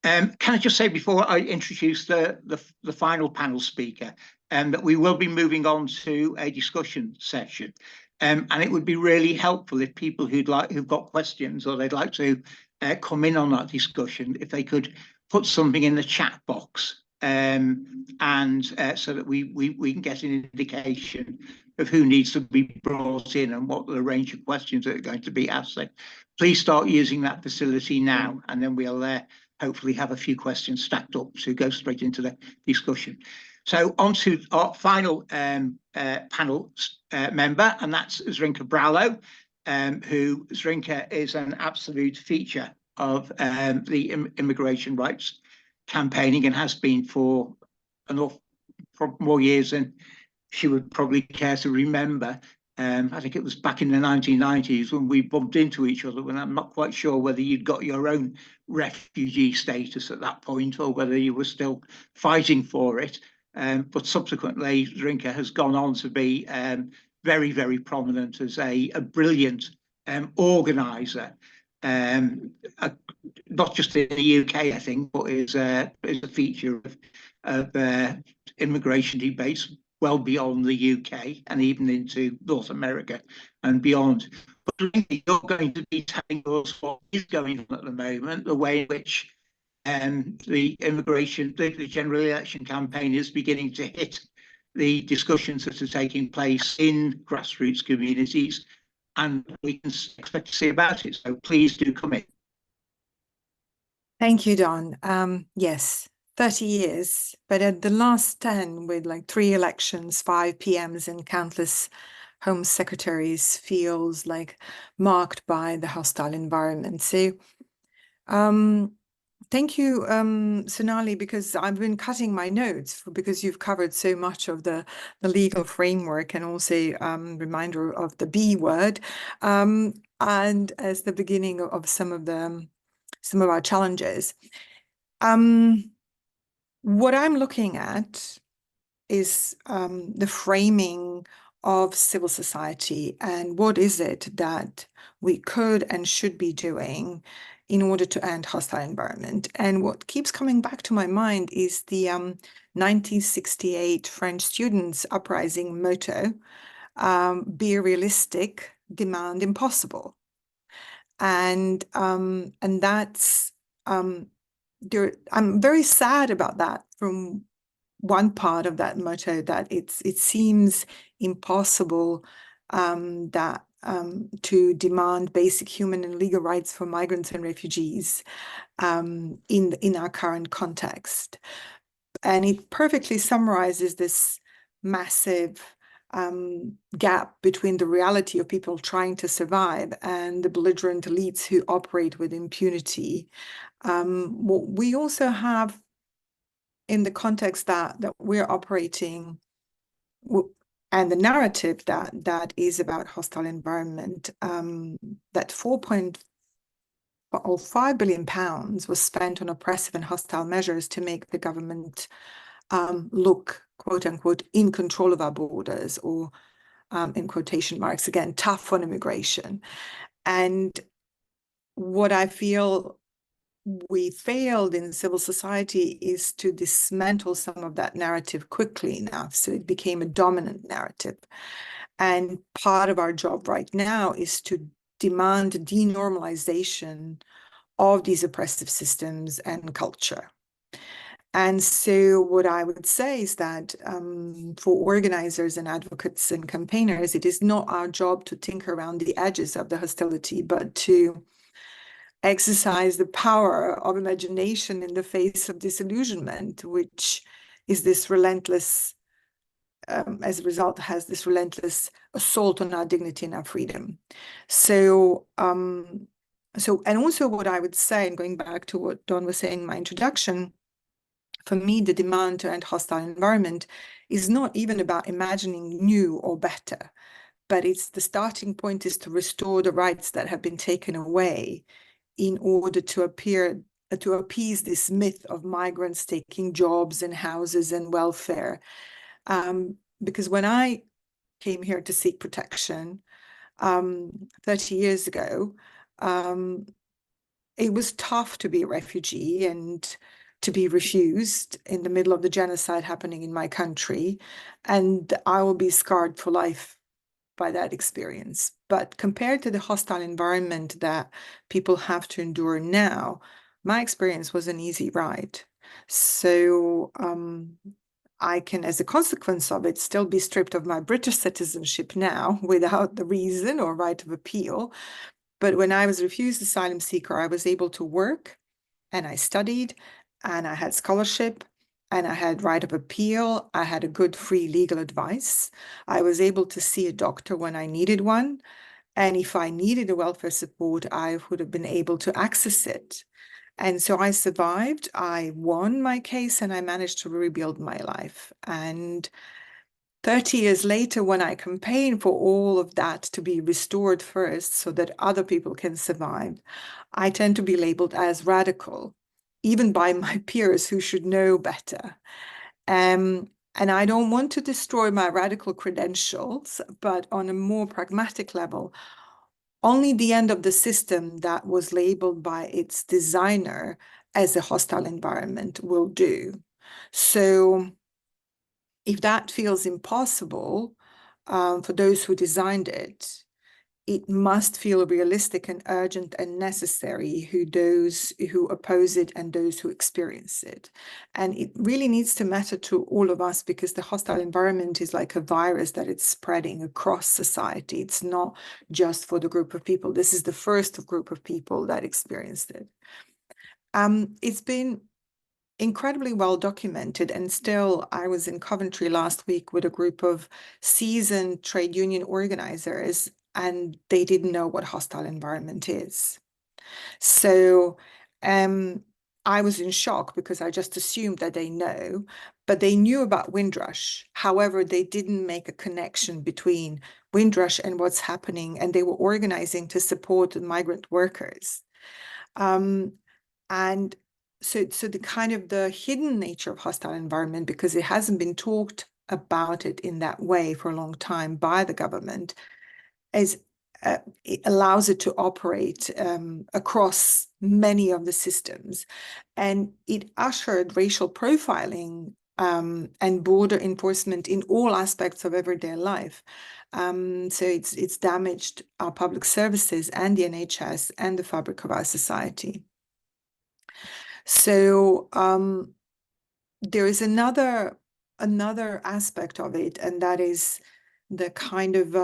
Can I just say before I introduce the final panel speaker, that we will be moving on to a discussion session, and it would be really helpful if people who've got questions or they'd like to come in on that discussion, if they could put something in the chat box, and so that we can get an indication of who needs to be brought in and what the range of questions that are going to be asked. So please start using that facility now, and then we'll hopefully have a few questions stacked up to go straight into the discussion. So on to our final panel member, and that's Zrinka Braulo, who Zrinka is an absolute feature of the immigration rights campaigning, and has been for more years than she would probably care to remember. I think it was back in the 1990s when we bumped into each other, when I'm not quite sure whether you'd got your own refugee status at that point or whether you were still fighting for it. But subsequently, Zrinka has gone on to be very, very prominent as a brilliant organizer. Not just in the UK, I think, but is a feature of immigration debates well beyond the UK and even into North America and beyond. But you're going to be telling us what is going on at the moment, the way in which the general election campaign is beginning to hit the discussions that are taking place in grassroots communities, and we can expect to see about it. So please do come in. Thank you, Don. Yes, 30 years, but at the last 10, with like 3 elections, 5 PMs, and countless Home Secretaries, feels like marked by the hostile environment. So thank you, Sonali, because I've been cutting my notes because you've covered so much of the legal framework, and also reminder of the B word, and as the beginning of some of our challenges. What I'm looking at is the framing of civil society and what is it that we could and should be doing in order to end hostile environment. And what keeps coming back to my mind is the 1968 French students' uprising motto, be realistic, demand impossible. And that's I'm very sad about that from one part of that motto, that it seems impossible to demand basic human and legal rights for migrants and refugees in our current context. And it perfectly summarizes this massive gap between the reality of people trying to survive and the belligerent elites who operate with impunity. What we also have in the context that we're operating, and the narrative that is about hostile environment, that £4.5 billion was spent on oppressive and hostile measures to make the government look, quote unquote, in control of our borders, or in quotation marks, again, tough on immigration. And what I feel we failed in civil society is to dismantle some of that narrative quickly enough, so it became a dominant narrative. And part of our job right now is to demand denormalization of these oppressive systems and culture. And so what I would say is that for organizers and advocates and campaigners, it is not our job to tinker around the edges of the hostility, but to exercise the power of imagination in the face of disillusionment, which is this relentless, as a result, has this relentless assault on our dignity and our freedom. So, and also what I would say, and going back to what Dawn was saying in my introduction, for me, the demand to end hostile environment is not even about imagining new or better, but it's the starting point is to restore the rights that have been taken away in order to appease this myth of migrants taking jobs and houses and welfare. Because when I came here to seek protection 30 years ago, it was tough to be a refugee and to be refused in the middle of the genocide happening in my country. And I will be scarred for life by that experience. But compared to the hostile environment that people have to endure now, my experience was an easy ride. So I can, as a consequence of it, still be stripped of my British citizenship now without the reason or right of appeal. But when I was refused asylum seeker, I was able to work, and I studied, and I had scholarship, and I had right of appeal. I had a good free legal advice. I was able to see a doctor when I needed one. And if I needed a welfare support, I would have been able to access it. And so I survived. I won my case, and I managed to rebuild my life. And 30 years later, when I campaign for all of that to be restored first so that other people can survive, I tend to be labeled as radical, even by my peers who should know better. And I don't want to destroy my radical credentials, but on a more pragmatic level, only the end of the system that was labeled by its designer as a hostile environment will do. So if that feels impossible for those who designed it, it must feel realistic and urgent and necessary to those who oppose it and those who experience it. And it really needs to matter to all of us, because the hostile environment is like a virus that it's spreading across society. It's not just for the group of people. This is the first group of people that experienced it. It's been incredibly well documented, and still, I was in Coventry last week with a group of seasoned trade union organizers, and they didn't know what hostile environment is. So I was in shock, because I just assumed that they know, but they knew about Windrush. However, they didn't make a connection between Windrush and what's happening, and they were organizing to support the migrant workers. And so the kind of the hidden nature of hostile environment, because it hasn't been talked about it in that way for a long time by the government, is it allows it to operate across many of the systems, and it ushered racial profiling and border enforcement in all aspects of everyday life. So it's damaged our public services and the NHS and the fabric of our society. So there is another aspect of it, and that is the kind of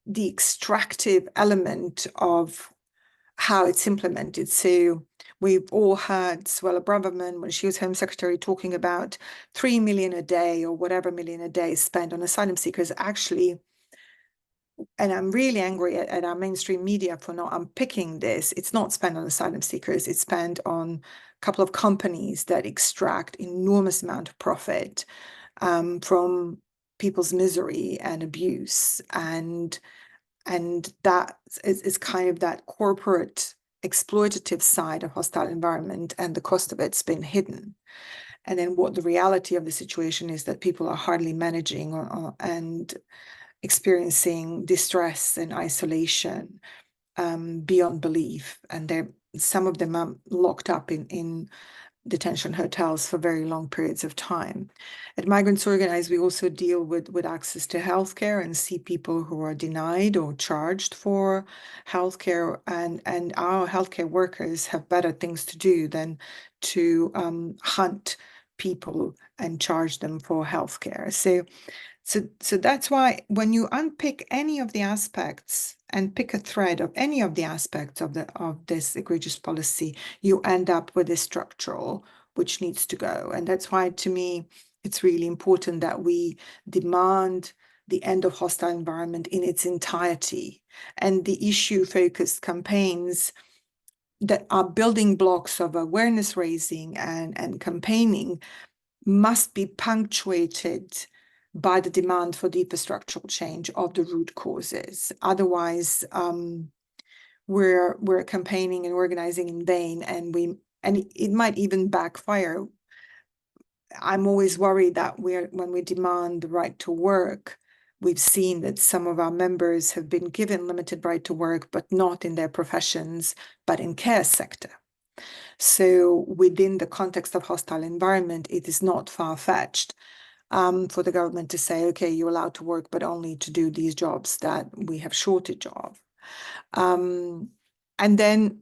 the extractive element of how it's implemented. So we've all heard Suella Braverman, when she was Home Secretary, talking about 3 million a day or whatever million a day spent on asylum seekers. Actually, and I'm really angry at our mainstream media for not unpicking this, it's not spent on asylum seekers, it's spent on a couple of companies that extract enormous amount of profit from people's misery and abuse, and that is kind of that corporate exploitative side of hostile environment, and the cost of it's been hidden. And then what the reality of the situation is that people are hardly managing and experiencing distress and isolation beyond belief, and some of them are locked up in detention hotels for very long periods of time. At Migrants Organized, we also deal with access to healthcare and see people who are denied or charged for healthcare, and our healthcare workers have better things to do than to hunt people and charge them for healthcare. So that's why when you unpick any of the aspects and pick a thread of any of the aspects of this egregious policy, you end up with a structural which needs to go. And that's why, to me, it's really important that we demand the end of hostile environment in its entirety. And the issue-focused campaigns that are building blocks of awareness raising and campaigning must be punctuated by the demand for deeper structural change of the root causes. Otherwise, we're campaigning and organizing in vain, and it might even backfire. I'm always worried that when we demand the right to work, we've seen that some of our members have been given limited right to work, but not in their professions, but in care sector. So within the context of hostile environment, it is not far-fetched for the government to say, okay, you're allowed to work, but only to do these jobs that we have shortage of. And then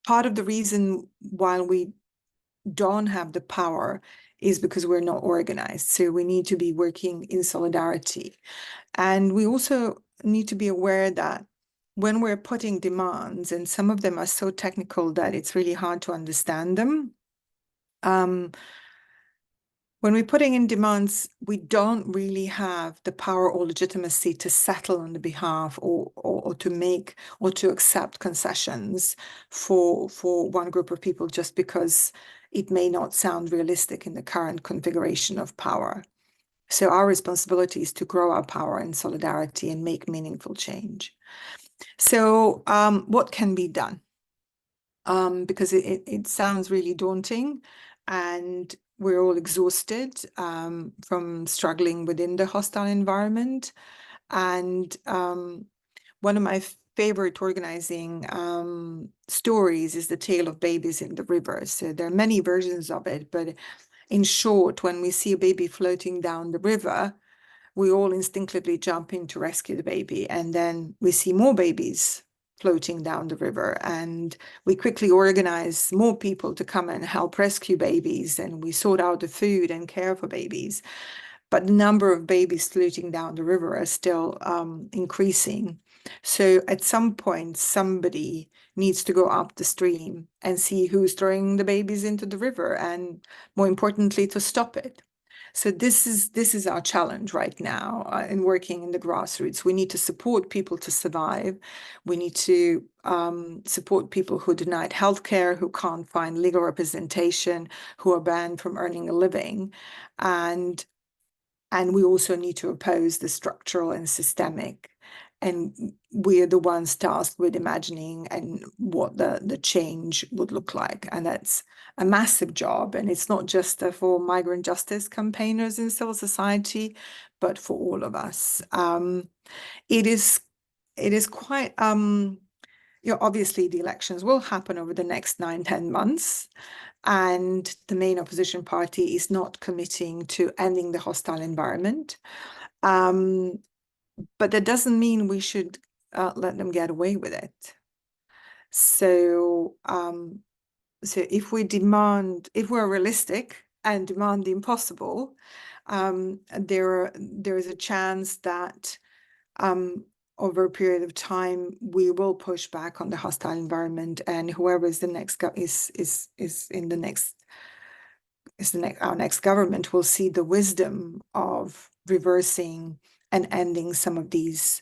part of the reason why we don't have the power is because we're not organized. So we need to be working in solidarity. And we also need to be aware that when we're putting demands, and some of them are so technical that it's really hard to understand them, when we're putting in demands, we don't really have the power or legitimacy to settle on the behalf or to make or to accept concessions for one group of people just because it may not sound realistic in the current configuration of power. So our responsibility is to grow our power in solidarity and make meaningful change. So what can be done? Because it sounds really daunting, and we're all exhausted from struggling within the hostile environment. And one of my favorite organizing stories is the tale of babies in the river. So there are many versions of it, but in short, when we see a baby floating down the river, we all instinctively jump in to rescue the baby. And then we see more babies floating down the river, and we quickly organize more people to come and help rescue babies, and we sort out the food and care for babies. But the number of babies floating down the river are still increasing. So at some point, somebody needs to go up the stream and see who's throwing the babies into the river, and more importantly, to stop it. So this is our challenge right now in working in the grassroots. We need to support people to survive. We need to support people who are denied healthcare, who can't find legal representation, who are banned from earning a living. And we also need to oppose the structural and systemic and we are the ones tasked with imagining and what the change would look like. And that's a massive job. And it's not just for migrant justice campaigners in civil society, but for all of us. It is quite, obviously the elections will happen over the next 9-10 months. And the main opposition party is not committing to ending the hostile environment. But that doesn't mean we should let them get away with it. So, so if we're realistic and demand the impossible, there is a chance that over a period of time we will push back on the hostile environment, and whoever is the next our next government will see the wisdom of reversing and ending some of these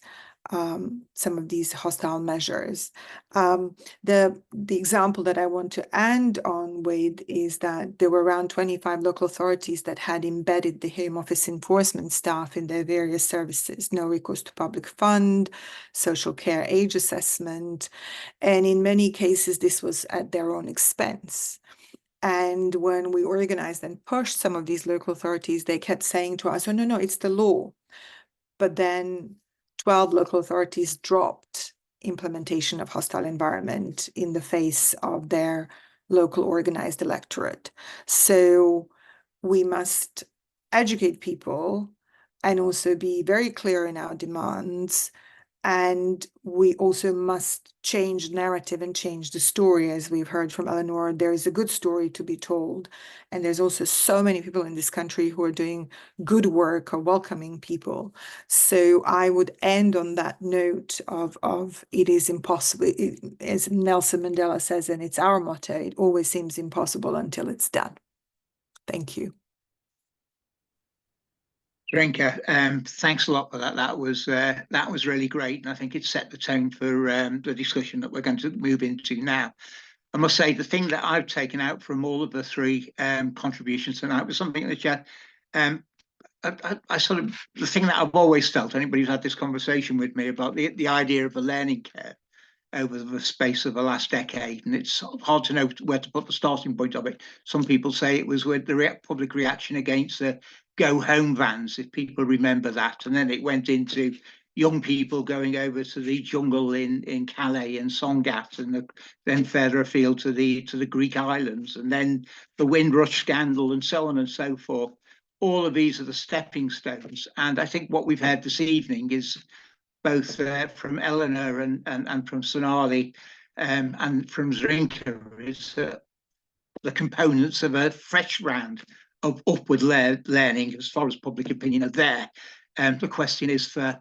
hostile measures. The example that I want to end on with is that there were around 25 local authorities that had embedded the Home Office enforcement staff in their various services, no recourse to public fund, social care age assessment, and in many cases this was at their own expense. And when we organized and pushed some of these local authorities, they kept saying to us, oh, no, it's the law. But then 12 local authorities dropped implementation of hostile environment in the face of their local organized electorate. So we must educate people and also be very clear in our demands. And we also must change narrative and change the story. As we've heard from Eleanor, there is a good story to be told. And there's also so many people in this country who are doing good work or welcoming people. So I would end on that note of it is impossible. As Nelson Mandela says, and it's our motto, it always seems impossible until it's done. Thank you. Drinker, thanks a lot for that. That was really great, and I think it set the tone for the discussion that we're going to move into now. I must say the thing that I've taken out from all of the three contributions tonight was something that I sort of, the thing that I've always felt, anybody who's had this conversation with me about the idea of a learning curve over the space of the last decade, and it's sort of hard to know where to put the starting point of it. Some people say it was with the public reaction against the go home vans, if people remember that, and then it went into young people going over to the jungle in Calais and Songat, and then further afield to the Greek islands, and then the Windrush scandal, and so on and so forth. All of these are the stepping stones, and I think what we've heard this evening is both from Eleanor and from Sonali and from Zrinka is the components of a fresh round of upward learning as far as public opinion are there. The question is for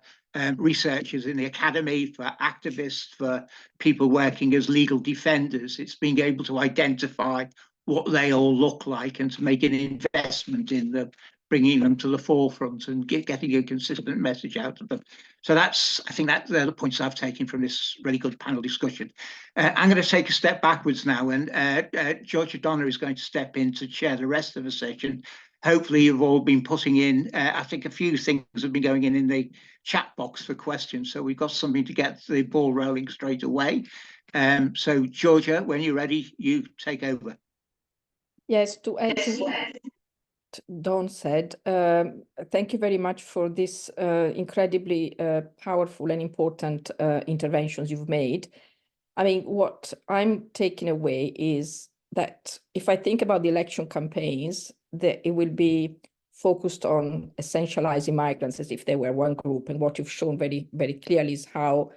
researchers in the academy, for activists, for people working as legal defenders, it's being able to identify what they all look like and to make an investment in them, bringing them to the forefront and getting a consistent message out of them. So I think they're the points I've taken from this really good panel discussion. I'm going to take a step backwards now, and Georgia Donna is going to step in to chair the rest of the session. Hopefully you've all been putting in, I think a few things have been going in the chat box for questions, so we've got something to get the ball rolling straight away. So Georgia, when you're ready, you take over. Yes, to add to what Dawn said, thank you very much for this incredibly powerful and important interventions you've made. I mean, what I'm taking away is that if I think about the election campaigns, that it will be focused on essentializing migrants as if they were one group. And what you've shown very, very clearly is how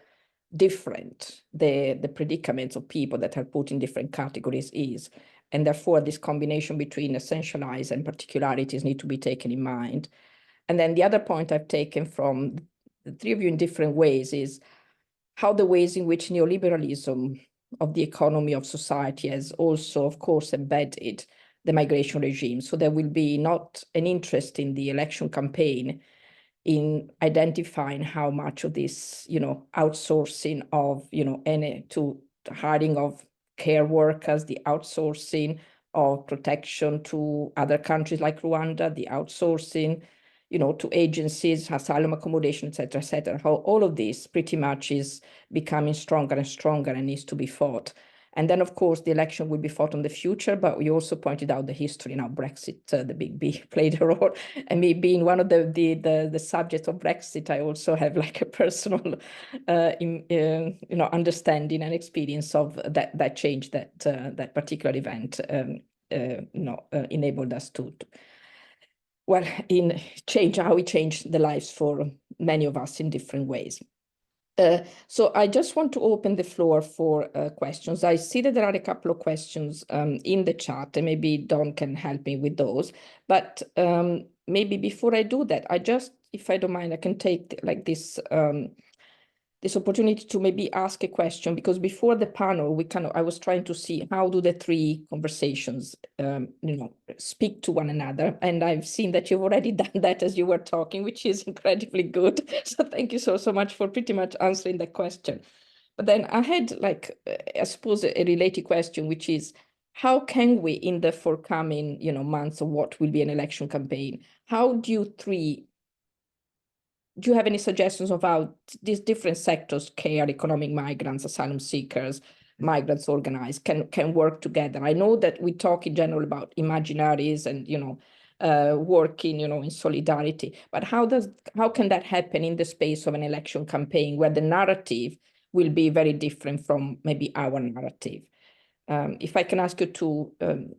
different the predicaments of people that are put in different categories is. And therefore, this combination between essentialize and particularities need to be taken in mind. And then the other point I've taken from the three of you in different ways is how the ways in which neoliberalism of the economy of society has also, of course, embedded the migration regime. So there will be not an interest in the election campaign in identifying how much of this, outsourcing of, to hiring of care workers, the outsourcing of protection to other countries like Rwanda, the outsourcing, you know, to agencies, asylum accommodation, et cetera, how all of this pretty much is becoming stronger and stronger and needs to be fought. And then, of course, the election will be fought on the future, but we also pointed out the history. Now, Brexit, the big B, played a role. And me being one of the subjects of Brexit, I also have like a personal, you know, understanding and experience of that change that that particular event, you know, enabled us to well, in change how we changed the lives for many of us in different ways. So I just want to open the floor for questions. I see that there are a couple of questions in the chat, and maybe Don can help me with those. But maybe before I do that, I just, if I don't mind, I can take like this this opportunity to maybe ask a question, because before the panel, I was trying to see how do the three conversations, you know, speak to one another. And I've seen that you've already done that as you were talking, which is incredibly good. So thank you so much for pretty much answering that question. But then I had like, I suppose a related question, which is, how can we in the forthcoming, you know, months of what will be an election campaign, how do you have any suggestions of how these different sectors, care, economic migrants, asylum seekers, migrants organized, can work together? I know that we talk in general about imaginaries and, you know, working, you know, in solidarity, but how can that happen in the space of an election campaign where the narrative will be very different from maybe our narrative? If I can ask you to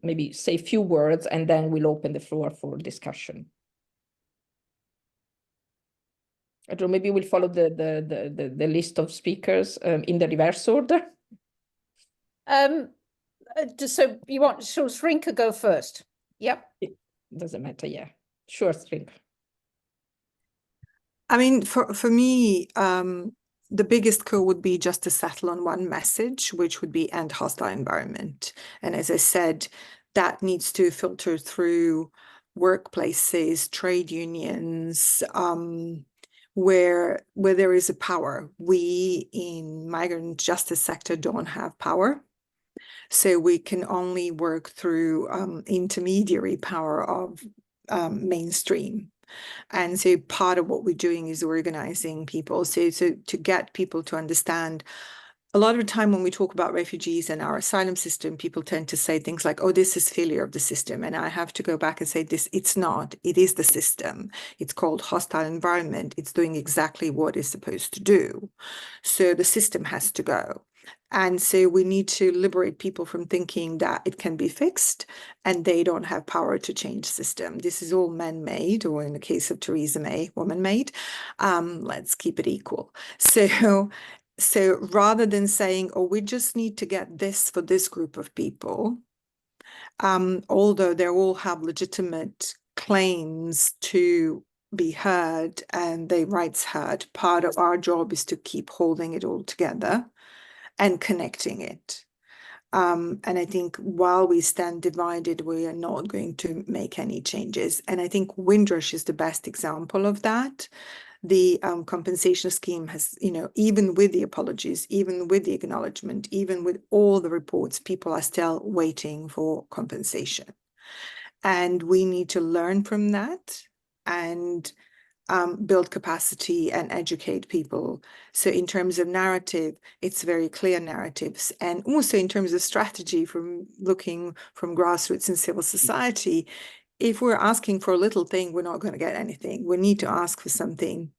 maybe say a few words, and then we'll open the floor for discussion. I don't know, maybe we'll follow the list of speakers in the reverse order. So you want Srinka go first? Yep. It doesn't matter, yeah. Sure, Srinka. I mean, for me, the biggest goal would be just to settle on one message, which would be end hostile environment. And as I said, that needs to filter through workplaces, trade unions, where there is a power. We in migrant justice sector don't have power. So we can only work through intermediary power of mainstream. And so part of what we're doing is organizing people. So to get people to understand, a lot of the time when we talk about refugees and our asylum system, people tend to say things like, oh, this is failure of the system. And I have to go back and say this, it's not, it is the system. It's called hostile environment. It's doing exactly what it's supposed to do. So the system has to go. And so we need to liberate people from thinking that it can be fixed and they don't have power to change the system. This is all man-made, or in the case of Theresa May, woman-made. Let's keep it equal. So rather than saying, oh, we just need to get this for this group of people, although they all have legitimate claims to be heard and their rights heard, part of our job is to keep holding it all together and connecting it. And I think while we stand divided, we are not going to make any changes. And I think Windrush is the best example of that. The compensation scheme has, you know, even with the apologies, even with the acknowledgement, even with all the reports, people are still waiting for compensation. And we need to learn from that and build capacity and educate people. So in terms of narrative, it's very clear narratives. And also in terms of strategy, from looking from grassroots and civil society, if we're asking for a little thing, we're not going to get anything. We need to ask for something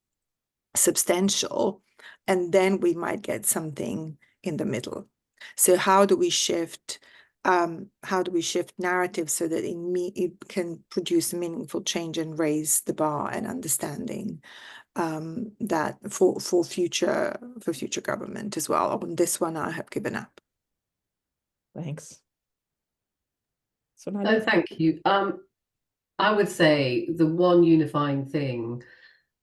substantial, and then we might get something in the middle. So how do we shift narrative so that it can produce meaningful change and raise the bar and understanding that for future government as well. On this one, I have given up. Thanks. So thank you. I would say the one unifying thing,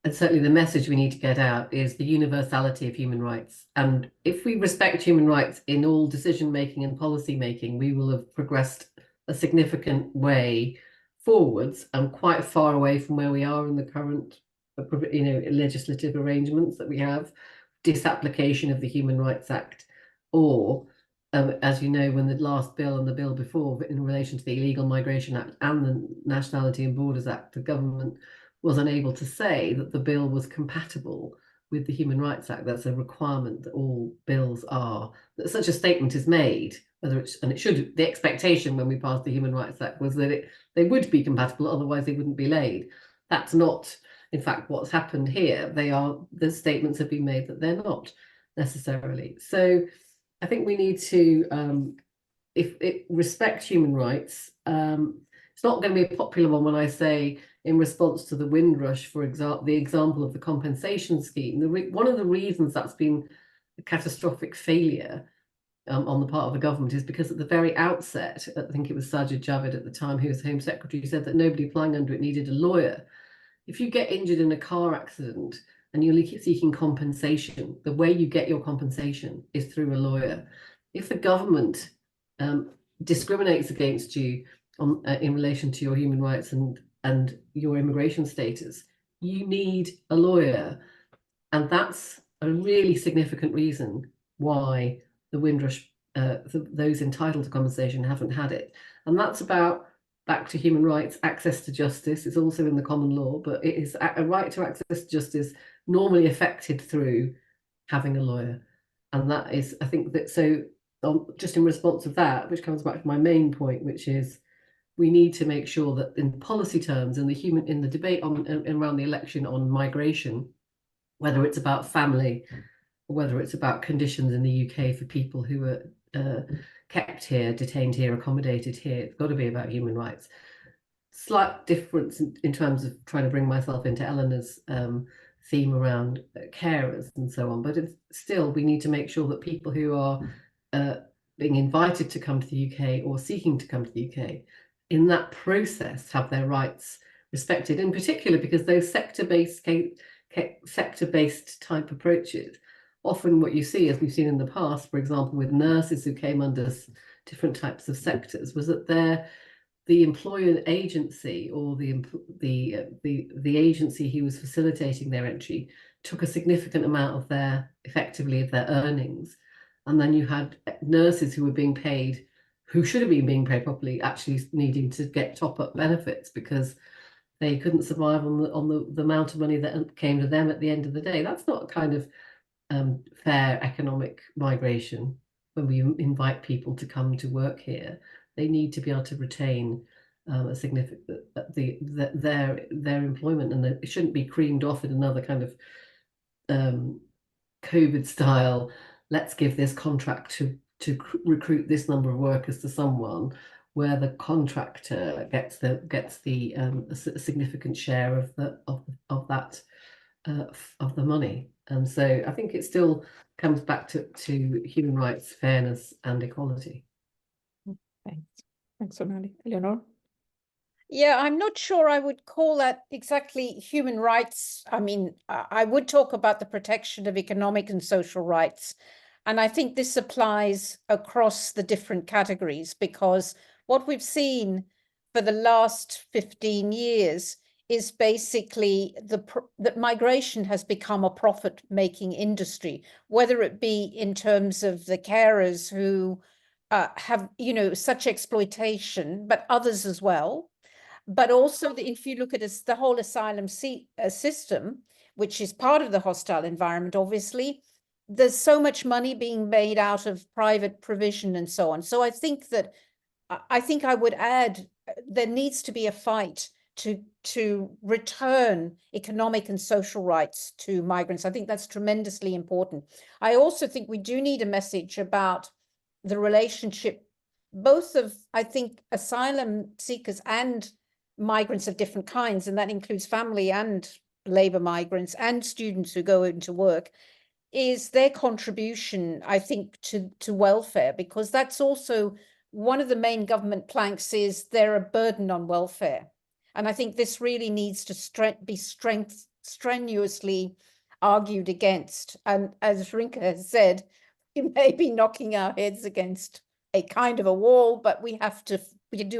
and certainly the message we need to get out, is the universality of human rights. And if we respect human rights in all decision making and policy making, we will have progressed a significant way forwards and quite far away from where we are in the current, you know, legislative arrangements that we have, disapplication of the Human Rights Act, or as you know, when the last bill and the bill before in relation to the Illegal Migration Act and the Nationality and Borders Act, the government was unable to say that the bill was compatible with the Human Rights Act. That's a requirement that all bills are, that such a statement is made, whether it's, and it should, the expectation when we passed the Human Rights Act was that they would be compatible, otherwise they wouldn't be laid. That's not, in fact, what's happened here. The statements have been made that they're not necessarily. So I think we need to, respect human rights. It's not going to be a popular one when I say, in response to the Windrush, for example, the example of the compensation scheme, one of the reasons that's been a catastrophic failure on the part of the government is because at the very outset, I think it was Sajid Javid at the time, who was Home Secretary, said that nobody applying under it needed a lawyer. If you get injured in a car accident and you're seeking compensation, the way you get your compensation is through a lawyer. If the government discriminates against you in relation to your human rights and your immigration status, you need a lawyer. And that's a really significant reason why the Windrush, those entitled to compensation haven't had it. And that's about, back to human rights, access to justice is also in the common law, but it is a right to access to justice normally effected through having a lawyer. And that is, I think that, so just in response to that, which comes back to my main point, which is we need to make sure that in policy terms, in the debate around the election on migration, whether it's about family, or whether it's about conditions in the UK for people who are kept here, detained here, accommodated here, it's got to be about human rights. Slight difference in terms of trying to bring myself into Eleanor's theme around carers and so on, but it's still, we need to make sure that people who are being invited to come to the UK or seeking to come to the UK, in that process have their rights respected, in particular because those sector-based type approaches, often what you see, as we've seen in the past, for example, with nurses who came under different types of sectors, was that the employer agency or the agency who was facilitating their entry took a significant amount of their earnings, and then you had nurses who were being paid, who should have been being paid properly, actually needing to get top-up benefits because they couldn't survive on the amount of money that came to them at the end of the day. That's not a kind of fair economic migration. When we invite people to come to work here, they need to be able to retain a significant their employment, and it shouldn't be creamed off in another kind of COVID style. Let's give this contract to recruit this number of workers to someone, where the contractor gets a significant share of that of the money. And so I think it still comes back to human rights, fairness, and equality. Thanks, Sonali. Eleanor? Yeah, I'm not sure I would call that exactly human rights. I mean, I would talk about the protection of economic and social rights. And I think this applies across the different categories, because what we've seen for the last 15 years is basically that migration has become a profit-making industry, whether it be in terms of the carers who have, such exploitation, but others as well. But also, if you look at the whole asylum system, which is part of the hostile environment, obviously, there's so much money being made out of private provision and so on. So I think I would add, there needs to be a fight to return economic and social rights to migrants. I think that's tremendously important. I also think we do need a message about the relationship, both of, I think, asylum seekers and migrants of different kinds, and that includes family and labor migrants and students who go into work, is their contribution, I think, to welfare, because that's also one of the main government planks, is they're a burden on welfare. And I think this really needs to be strenuously argued against. And as Rinka has said, we may be knocking our heads against a kind of a wall, but we do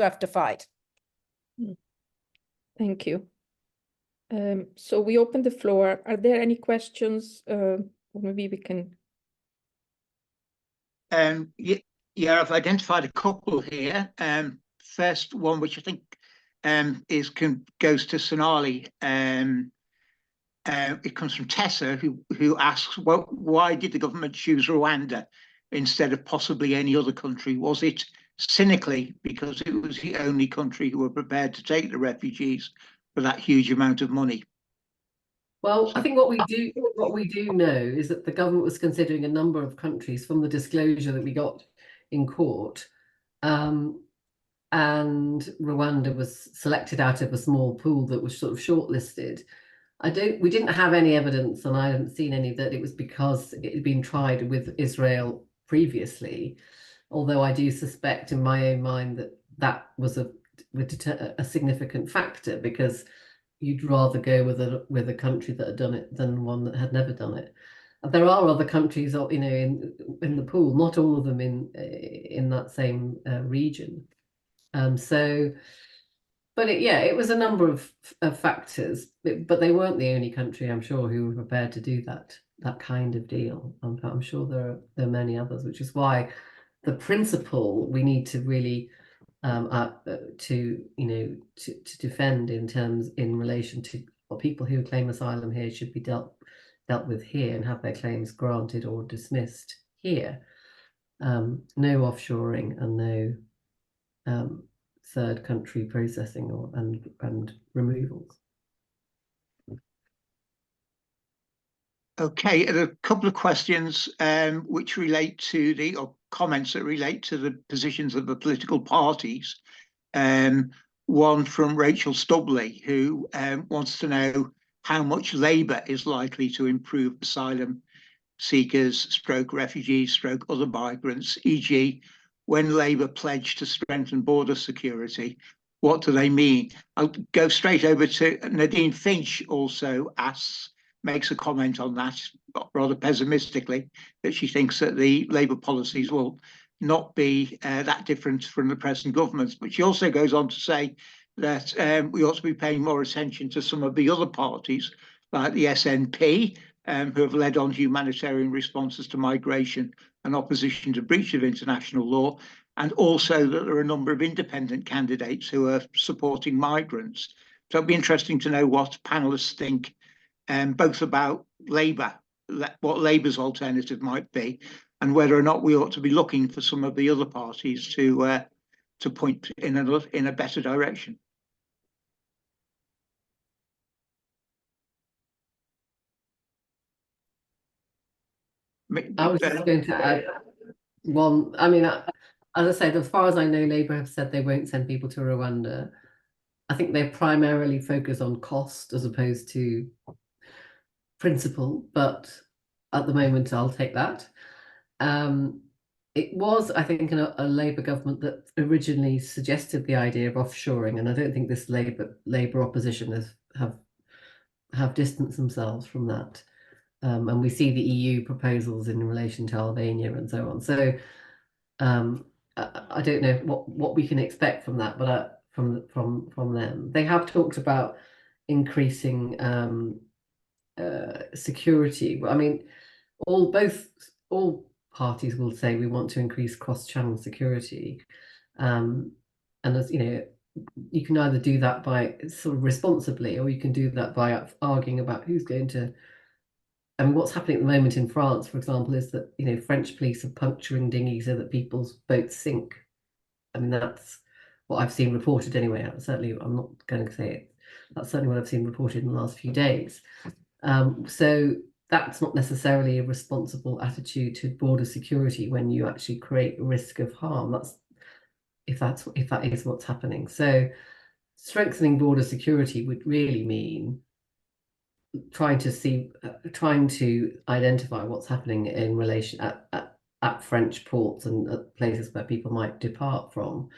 have to fight. Thank you. So we open the floor. Are there any questions? Or maybe we can. Yeah, I've identified a couple here. First one, which I think goes to Sonali. It comes from Tessa, who asks, well, why did the government choose Rwanda instead of possibly any other country? Was it cynically because it was the only country who were prepared to take the refugees for that huge amount of money? Well, I think what we do know is that the government was considering a number of countries from the disclosure that we got in court, and Rwanda was selected out of a small pool that was sort of shortlisted. We didn't have any evidence, and I haven't seen any, that it was because it had been tried with Israel previously. Although I do suspect in my own mind that that was a significant factor, because you'd rather go with a country that had done it than one that had never done it. There are other countries, you know, in the pool, not all of them in that same region. But it was a number of factors, but they weren't the only country, I'm sure, who were prepared to do that kind of deal. I'm sure there are many others, which is why the principle we need to really to defend in relation to people who claim asylum here should be dealt with here and have their claims granted or dismissed here. No offshoring and no third country processing and removals. Okay, a couple of questions which relate to or comments that relate to the positions of the political parties. One from Rachel Stubley, who wants to know how much Labour is likely to improve asylum seekers, refugees, other migrants, e.g. when Labour pledged to strengthen border security. What do they mean? I'll go straight over to Nadine Finch. Also makes a comment on that, rather pessimistically, that she thinks that the Labour policies will not be that different from the present government's. But she also goes on to say that we ought to be paying more attention to some of the other parties, like the SNP, who have led on humanitarian responses to migration and opposition to breach of international law, and also that there are a number of independent candidates who are supporting migrants. So it'd be interesting to know what panelists think, both about Labour, what Labour's alternative might be, and whether or not we ought to be looking for some of the other parties to point in a better direction. I was just going to add one. I mean, as I said, as far as I know, Labour have said they won't send people to Rwanda. I think they primarily focus on cost as opposed to principle, but at the moment I'll take that. It was, I think, a Labour government that originally suggested the idea of offshoring, and I don't think this Labour opposition have distanced themselves from that. And we see the EU proposals in relation to Albania and so on. So I don't know what we can expect from that, but from them, they have talked about increasing security. I mean, all parties will say we want to increase cross-channel security, and as you know, you can either do that by sort of responsibly, or you can do that by arguing about who's going to. And what's happening at the moment in France, for example, is that, you know, French police are puncturing dinghies so that people's boats sink. I mean, that's what I've seen reported anyway. Certainly, I'm not going to say it. That's certainly what I've seen reported in the last few days. So that's not necessarily a responsible attitude to border security when you actually create a risk of harm. If that is what's happening. So strengthening border security would really mean trying to identify what's happening in relation at French ports and at places where people might depart from.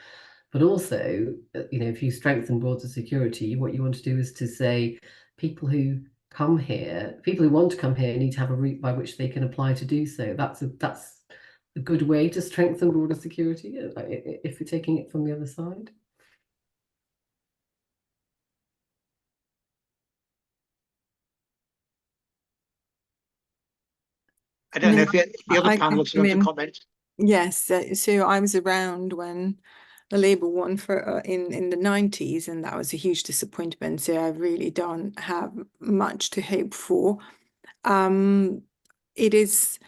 But also, you know, if you strengthen border security, what you want to do is to say people who come here, people who want to come here, need to have a route by which they can apply to do so. That's a good way to strengthen border security if you're taking it from the other side. I don't know if the other panelists want to comment. Yes, so I was around when the Labour won for in the 90s, and that was a huge disappointment. So I really don't have much to hope for. It is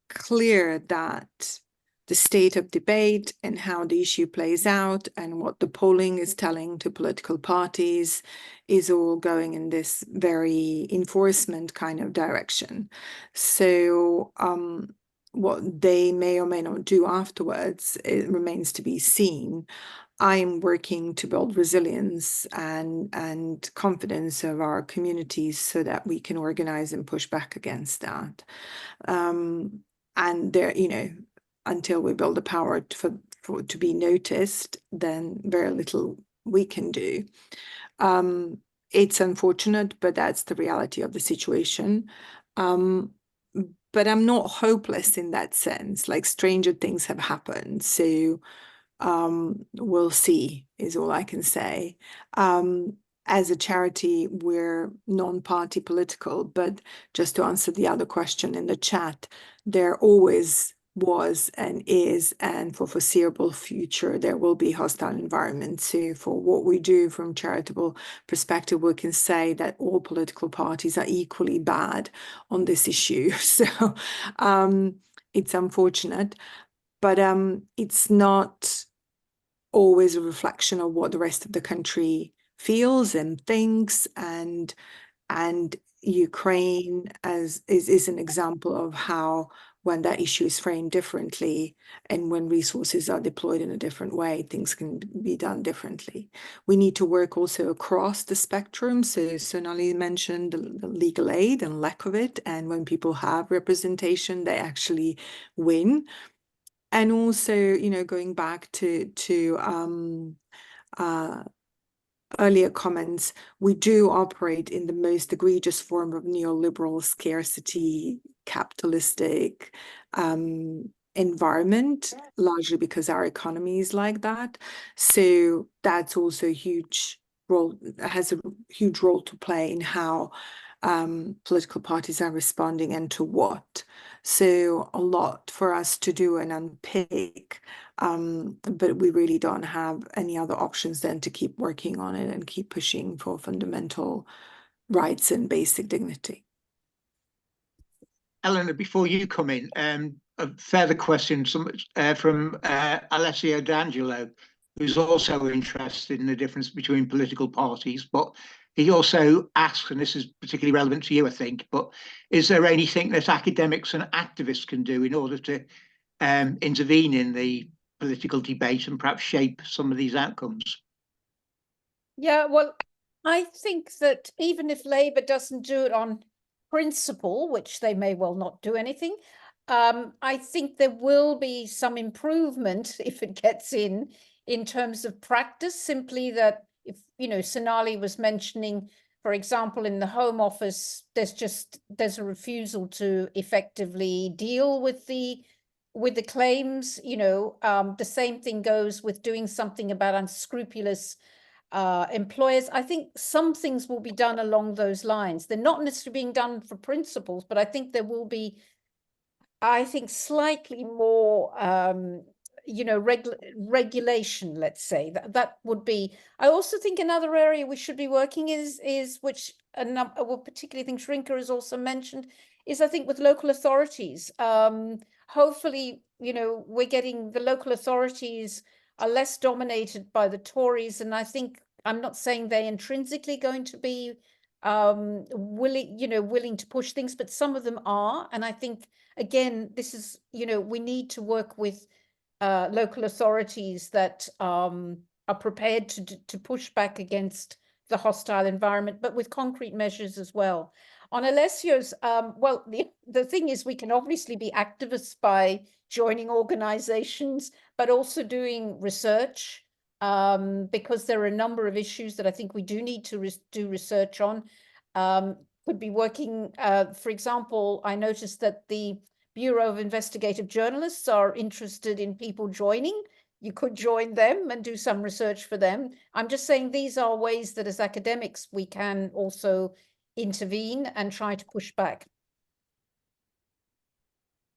clear that the state of debate and how the issue plays out and what the polling is telling to political parties is all going in this very enforcement kind of direction. So what they may or may not do afterwards, it remains to be seen. I'm working to build resilience and confidence of our communities so that we can organize and push back against that. And there, you know, until we build the power to be noticed, then very little we can do. It's unfortunate, but that's the reality of the situation. But I'm not hopeless in that sense. Like, stranger things have happened. So we'll see is all I can say. As a charity, we're non-party political, but just to answer the other question in the chat, there always was and is, and for foreseeable future, there will be hostile environments. So for what we do from charitable perspective, we can say that all political parties are equally bad on this issue. So it's unfortunate, but it's not always a reflection of what the rest of the country feels and thinks, and Ukraine is an example of how, when that issue is framed differently and when resources are deployed in a different way, things can be done differently. We need to work also across the spectrum. So Sonali mentioned the legal aid and lack of it, and when people have representation, they actually win. And also, you know, going back to earlier comments, we do operate in the most egregious form of neoliberal scarcity, capitalistic environment, largely because our economy is like that. So that's also a huge role, has a huge role to play in how political parties are responding and to what. So a lot for us to do and unpick, but we really don't have any other options than to keep working on it and keep pushing for fundamental rights and basic dignity. Eleanor, before you come in, a further question from Alessio D'Angelo, who's also interested in the difference between political parties, but he also asks, and this is particularly relevant to you, I think, but is there anything that academics and activists can do in order to intervene in the political debate and perhaps shape some of these outcomes? Yeah, well, I think that even if Labour doesn't do it on principle, which they may well not do anything, I think there will be some improvement if it gets in terms of practice. Simply that, if you know, Sonali was mentioning, for example, in the Home Office, there's a refusal to effectively deal with the claims. You know, the same thing goes with doing something about unscrupulous employers. I think some things will be done along those lines. They're not necessarily being done for principles, but I think there will be, I think, slightly more, you know, regulation, let's say. That would be. I also think another area we should be working is which well, particularly I think Shrinker has also mentioned, is I think with local authorities. Hopefully, you know, we're getting the local authorities are less dominated by the Tories, and I think, I'm not saying they're intrinsically going to be willing to push things, but some of them are. And I think, again, this is, you know, we need to work with local authorities that are prepared to push back against the hostile environment, but with concrete measures as well. On Alessio's, well, the thing is, we can obviously be activists by joining organizations, but also doing research, because there are a number of issues that I think we do need to do research on. Could be working, for example, I noticed that the Bureau of Investigative Journalists are interested in people joining. You could join them and do some research for them. I'm just saying these are ways that as academics we can also intervene and try to push back.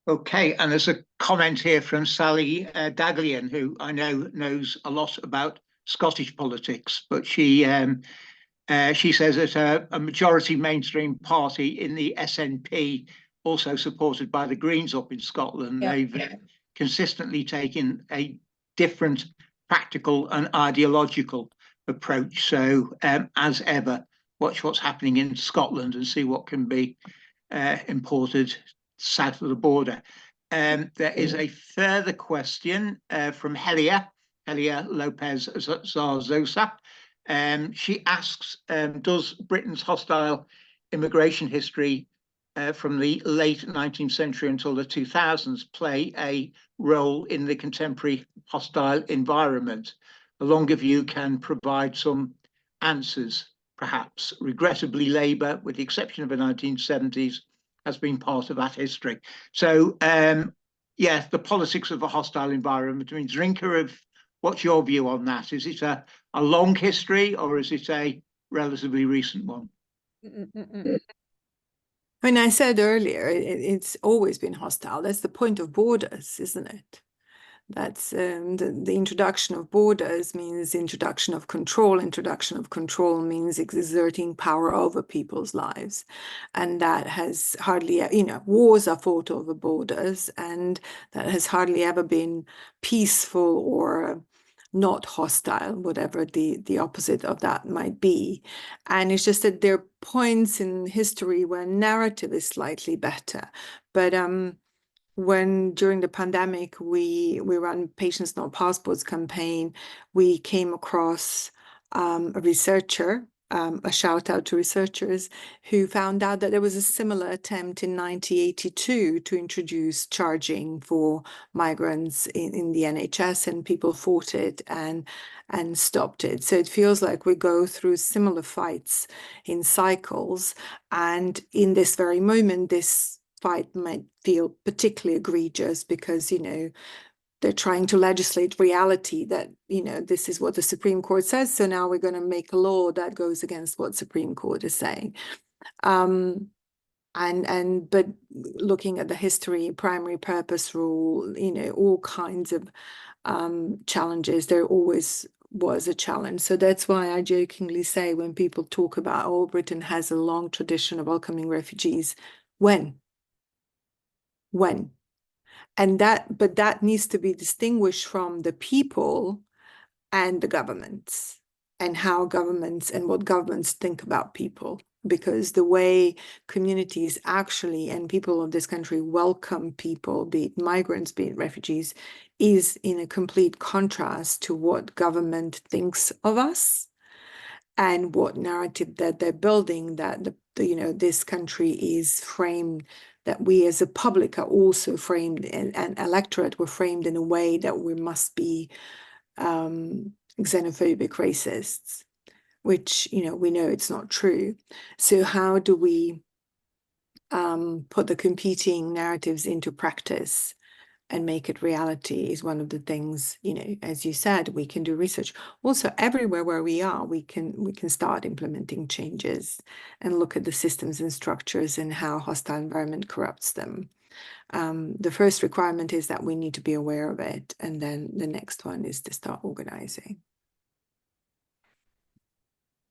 Okay, and there's a comment here from Sally Daglian, who I know knows a lot about Scottish politics, but she says that a majority mainstream party in the SNP, also supported by the Greens up in Scotland, Yeah. they've consistently taken a different practical and ideological approach. So as ever, watch what's happening in Scotland and see what can be imported south of the border. There is a further question from Helia Lopez Zarzosa. She asks, does Britain's hostile immigration history from the late 19th century until the 2000s play a role in the contemporary hostile environment? A longer view can provide some answers, perhaps. Regrettably, Labour, with the exception of the 1970s, has been part of that history. So, yeah, the politics of a hostile environment. I mean, Zrinka, what's your view on that? Is it a long history or is it a relatively recent one? When I said earlier, it's always been hostile. That's the point of borders, isn't it? That's the introduction of borders means introduction of control. Introduction of control means exerting power over people's lives. And that has hardly, wars are fought over borders, and that has hardly ever been peaceful or not hostile, whatever the opposite of that might be. And it's just that there are points in history where narrative is slightly better. But when during the pandemic we ran Patients Not Passports campaign, we came across a researcher, a shout out to researchers, who found out that there was a similar attempt in 1982 to introduce charging for migrants in the NHS, and people fought it and stopped it. So it feels like we go through similar fights in cycles, and in this very moment, this fight might feel particularly egregious because, they're trying to legislate reality that, this is what the Supreme Court says. So now we're going to make a law that goes against what Supreme Court is saying. But looking at the history, primary purpose rule, all kinds of challenges, there always was a challenge. So that's why I jokingly say when people talk about, oh, Britain has a long tradition of welcoming refugees, when? And that needs to be distinguished from the people and the governments, and how governments and what governments think about people, because the way communities actually and people of this country welcome people, be it migrants, be it refugees, is in a complete contrast to what government thinks of us and what narrative that they're building, that this country is framed, that we as a public are also framed, and electorate were framed in a way that we must be xenophobic racists, which we know it's not true. So how do we put the competing narratives into practice and make it reality is one of the things, as you said, we can do research. Also, everywhere where we are, we can start implementing changes and look at the systems and structures and how hostile environment corrupts them. The first requirement is that we need to be aware of it. And then the next one is to start organizing.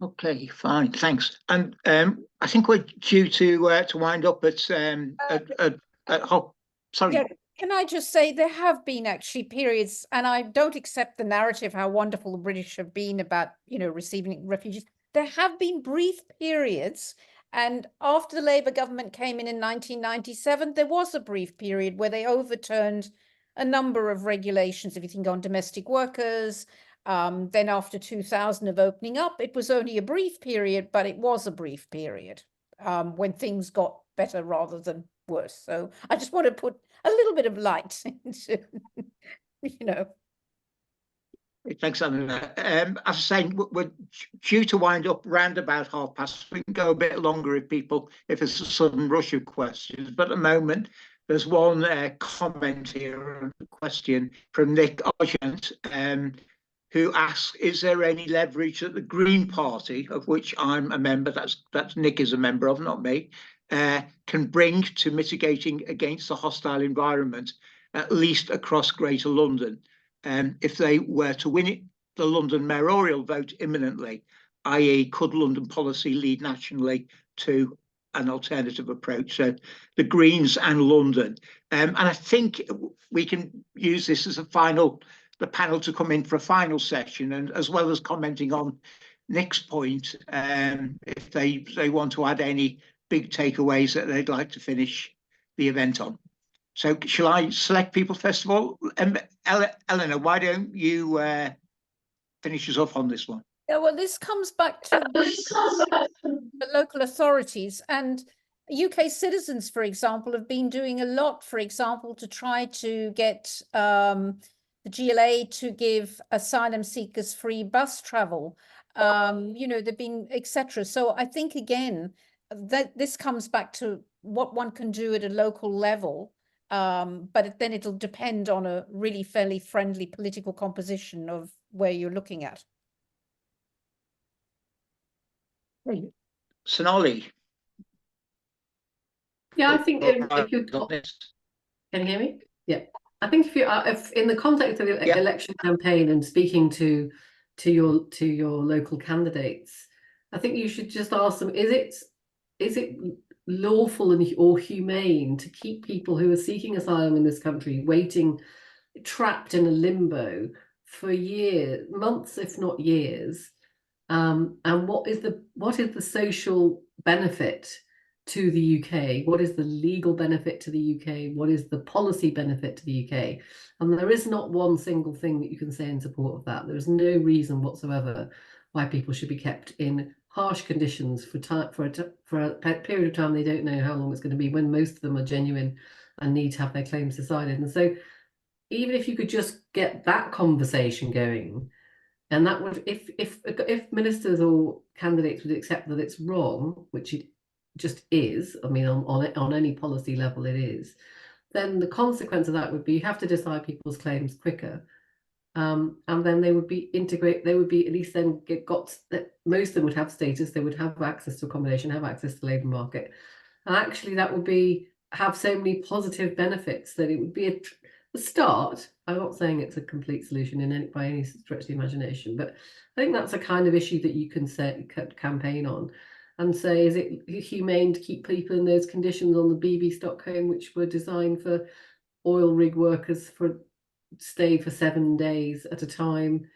Okay, fine, thanks. And I think we're due to wind up at sorry. Yeah, can I just say there have been actually periods, and I don't accept the narrative how wonderful the British have been about, receiving refugees. There have been brief periods, and after the Labour government came in 1997, there was a brief period where they overturned a number of regulations. If you think on domestic workers, then after 2000 of opening up, it was only a brief period, but it was a brief period when things got better rather than worse. So I just want to put a little bit of light into, Thanks, Anna. As I was saying, we're due to wind up round about past. We can go a bit longer if there's a sudden rush of questions. But at the moment, there's one comment here, a question from Nick Argent. who asks, is there any leverage that the Green Party, of which I'm a member, that's Nick is a member of, not me, can bring to mitigating against the hostile environment, at least across Greater London, if they were to win it, the London mayoral vote imminently, i.e. could London policy lead nationally to an alternative approach? So the Greens and London. And I think we can use this as the panel to come in for a final session, and as well as commenting on Nick's point, if they want to add any big takeaways that they'd like to finish the event on. So shall I select people first of all? Eleanor, why don't you finish us off on this one? Yeah, well, this comes back to the local authorities, and UK citizens, for example, have been doing a lot, for example, to try to get the GLA to give asylum seekers free bus travel. You know, they've been, etc. So I think, again, that this comes back to what one can do at a local level, but then it'll depend on a really fairly friendly political composition of where you're looking at. Sonali. Yeah, I think if you can you hear me? Yeah, I think if in the context of the election campaign and speaking to your local candidates, I think you should just ask them: is it lawful or humane to keep people who are seeking asylum in this country waiting, trapped in a limbo for years, months, if not years? And what is the social benefit to the UK? What is the legal benefit to the UK? What is the policy benefit to the UK? And there is not one single thing that you can say in support of that. There is no reason whatsoever why people should be kept in harsh conditions for a period of time they don't know how long it's going to be, when most of them are genuine and need to have their claims decided. And so even if you could just get that conversation going, and that would, if ministers or candidates would accept that it's wrong, which it just is, I mean, on any policy level it is, then the consequence of that would be you have to decide people's claims quicker, and then they would be at least then most of them would have status, they would have access to accommodation, have access to the labour market, and actually that would have so many positive benefits that it would be a start. I'm not saying it's a complete solution by any stretch of the imagination, but I think that's a kind of issue that you can campaign on and say, is it humane to keep people in those conditions on the BB Stockholm, which were designed for oil rig workers for stay for 7 days at a time,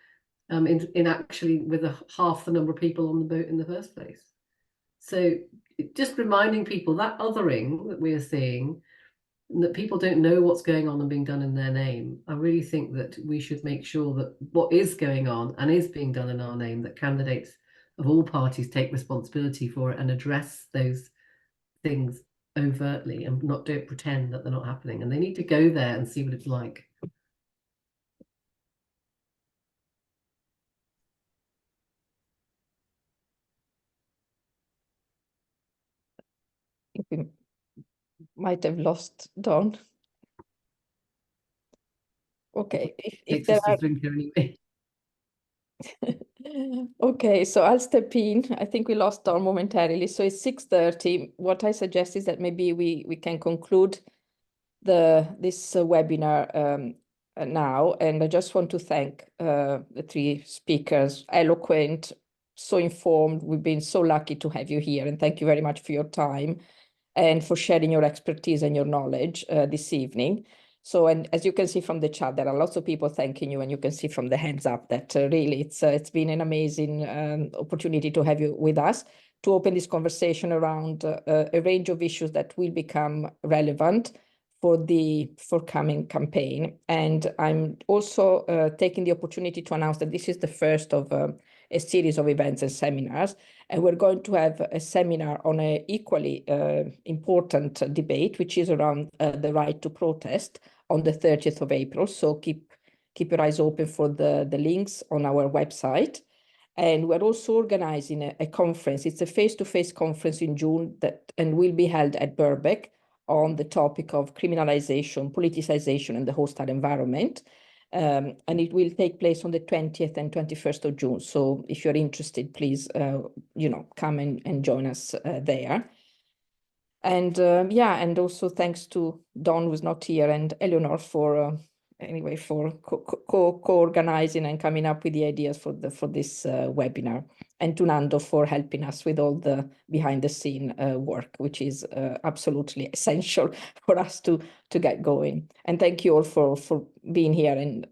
in actually with half the number of people on the boat in the first place? So just reminding people that othering that we are seeing, that people don't know what's going on and being done in their name. I really think that we should make sure that what is going on and is being done in our name, that candidates of all parties take responsibility for it and address those things overtly and don't pretend that they're not happening. And they need to go there and see what it's like. We might have lost Don. Okay, if there are... anyway. Okay, so I'll step in. I think we lost Don momentarily. So it's 6:30. What I suggest is that maybe we can conclude this webinar now. And I just want to thank the three speakers, eloquent, so informed. We've been so lucky to have you here. And thank you very much for your time and for sharing your expertise and your knowledge this evening. So, and as you can see from the chat, there are lots of people thanking you, and you can see from the hands up that really it's been an amazing opportunity to have you with us to open this conversation around a range of issues that will become relevant for the forthcoming campaign. And I'm also taking the opportunity to announce that this is the first of a series of events and seminars, and we're going to have a seminar on an equally important debate, which is around the right to protest on the 30th of April. So keep your eyes open for the links on our website. And we're also organizing a conference. It's a face-to-face conference in June and will be held at Birkbeck on the topic of criminalization, politicization, and the hostile environment. And it will take place on the 20th and 21st of June. So if you're interested, please, come and join us there. And yeah, and also thanks to Don, who's not here, and Eleanor for co-organizing and coming up with the ideas for this webinar, and to Nando for helping us with all the behind the scene work, which is absolutely essential for us to get going. And thank you all for being here and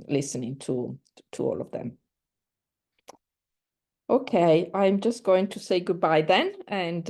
listening to all of them. Okay, I'm just going to say goodbye then, and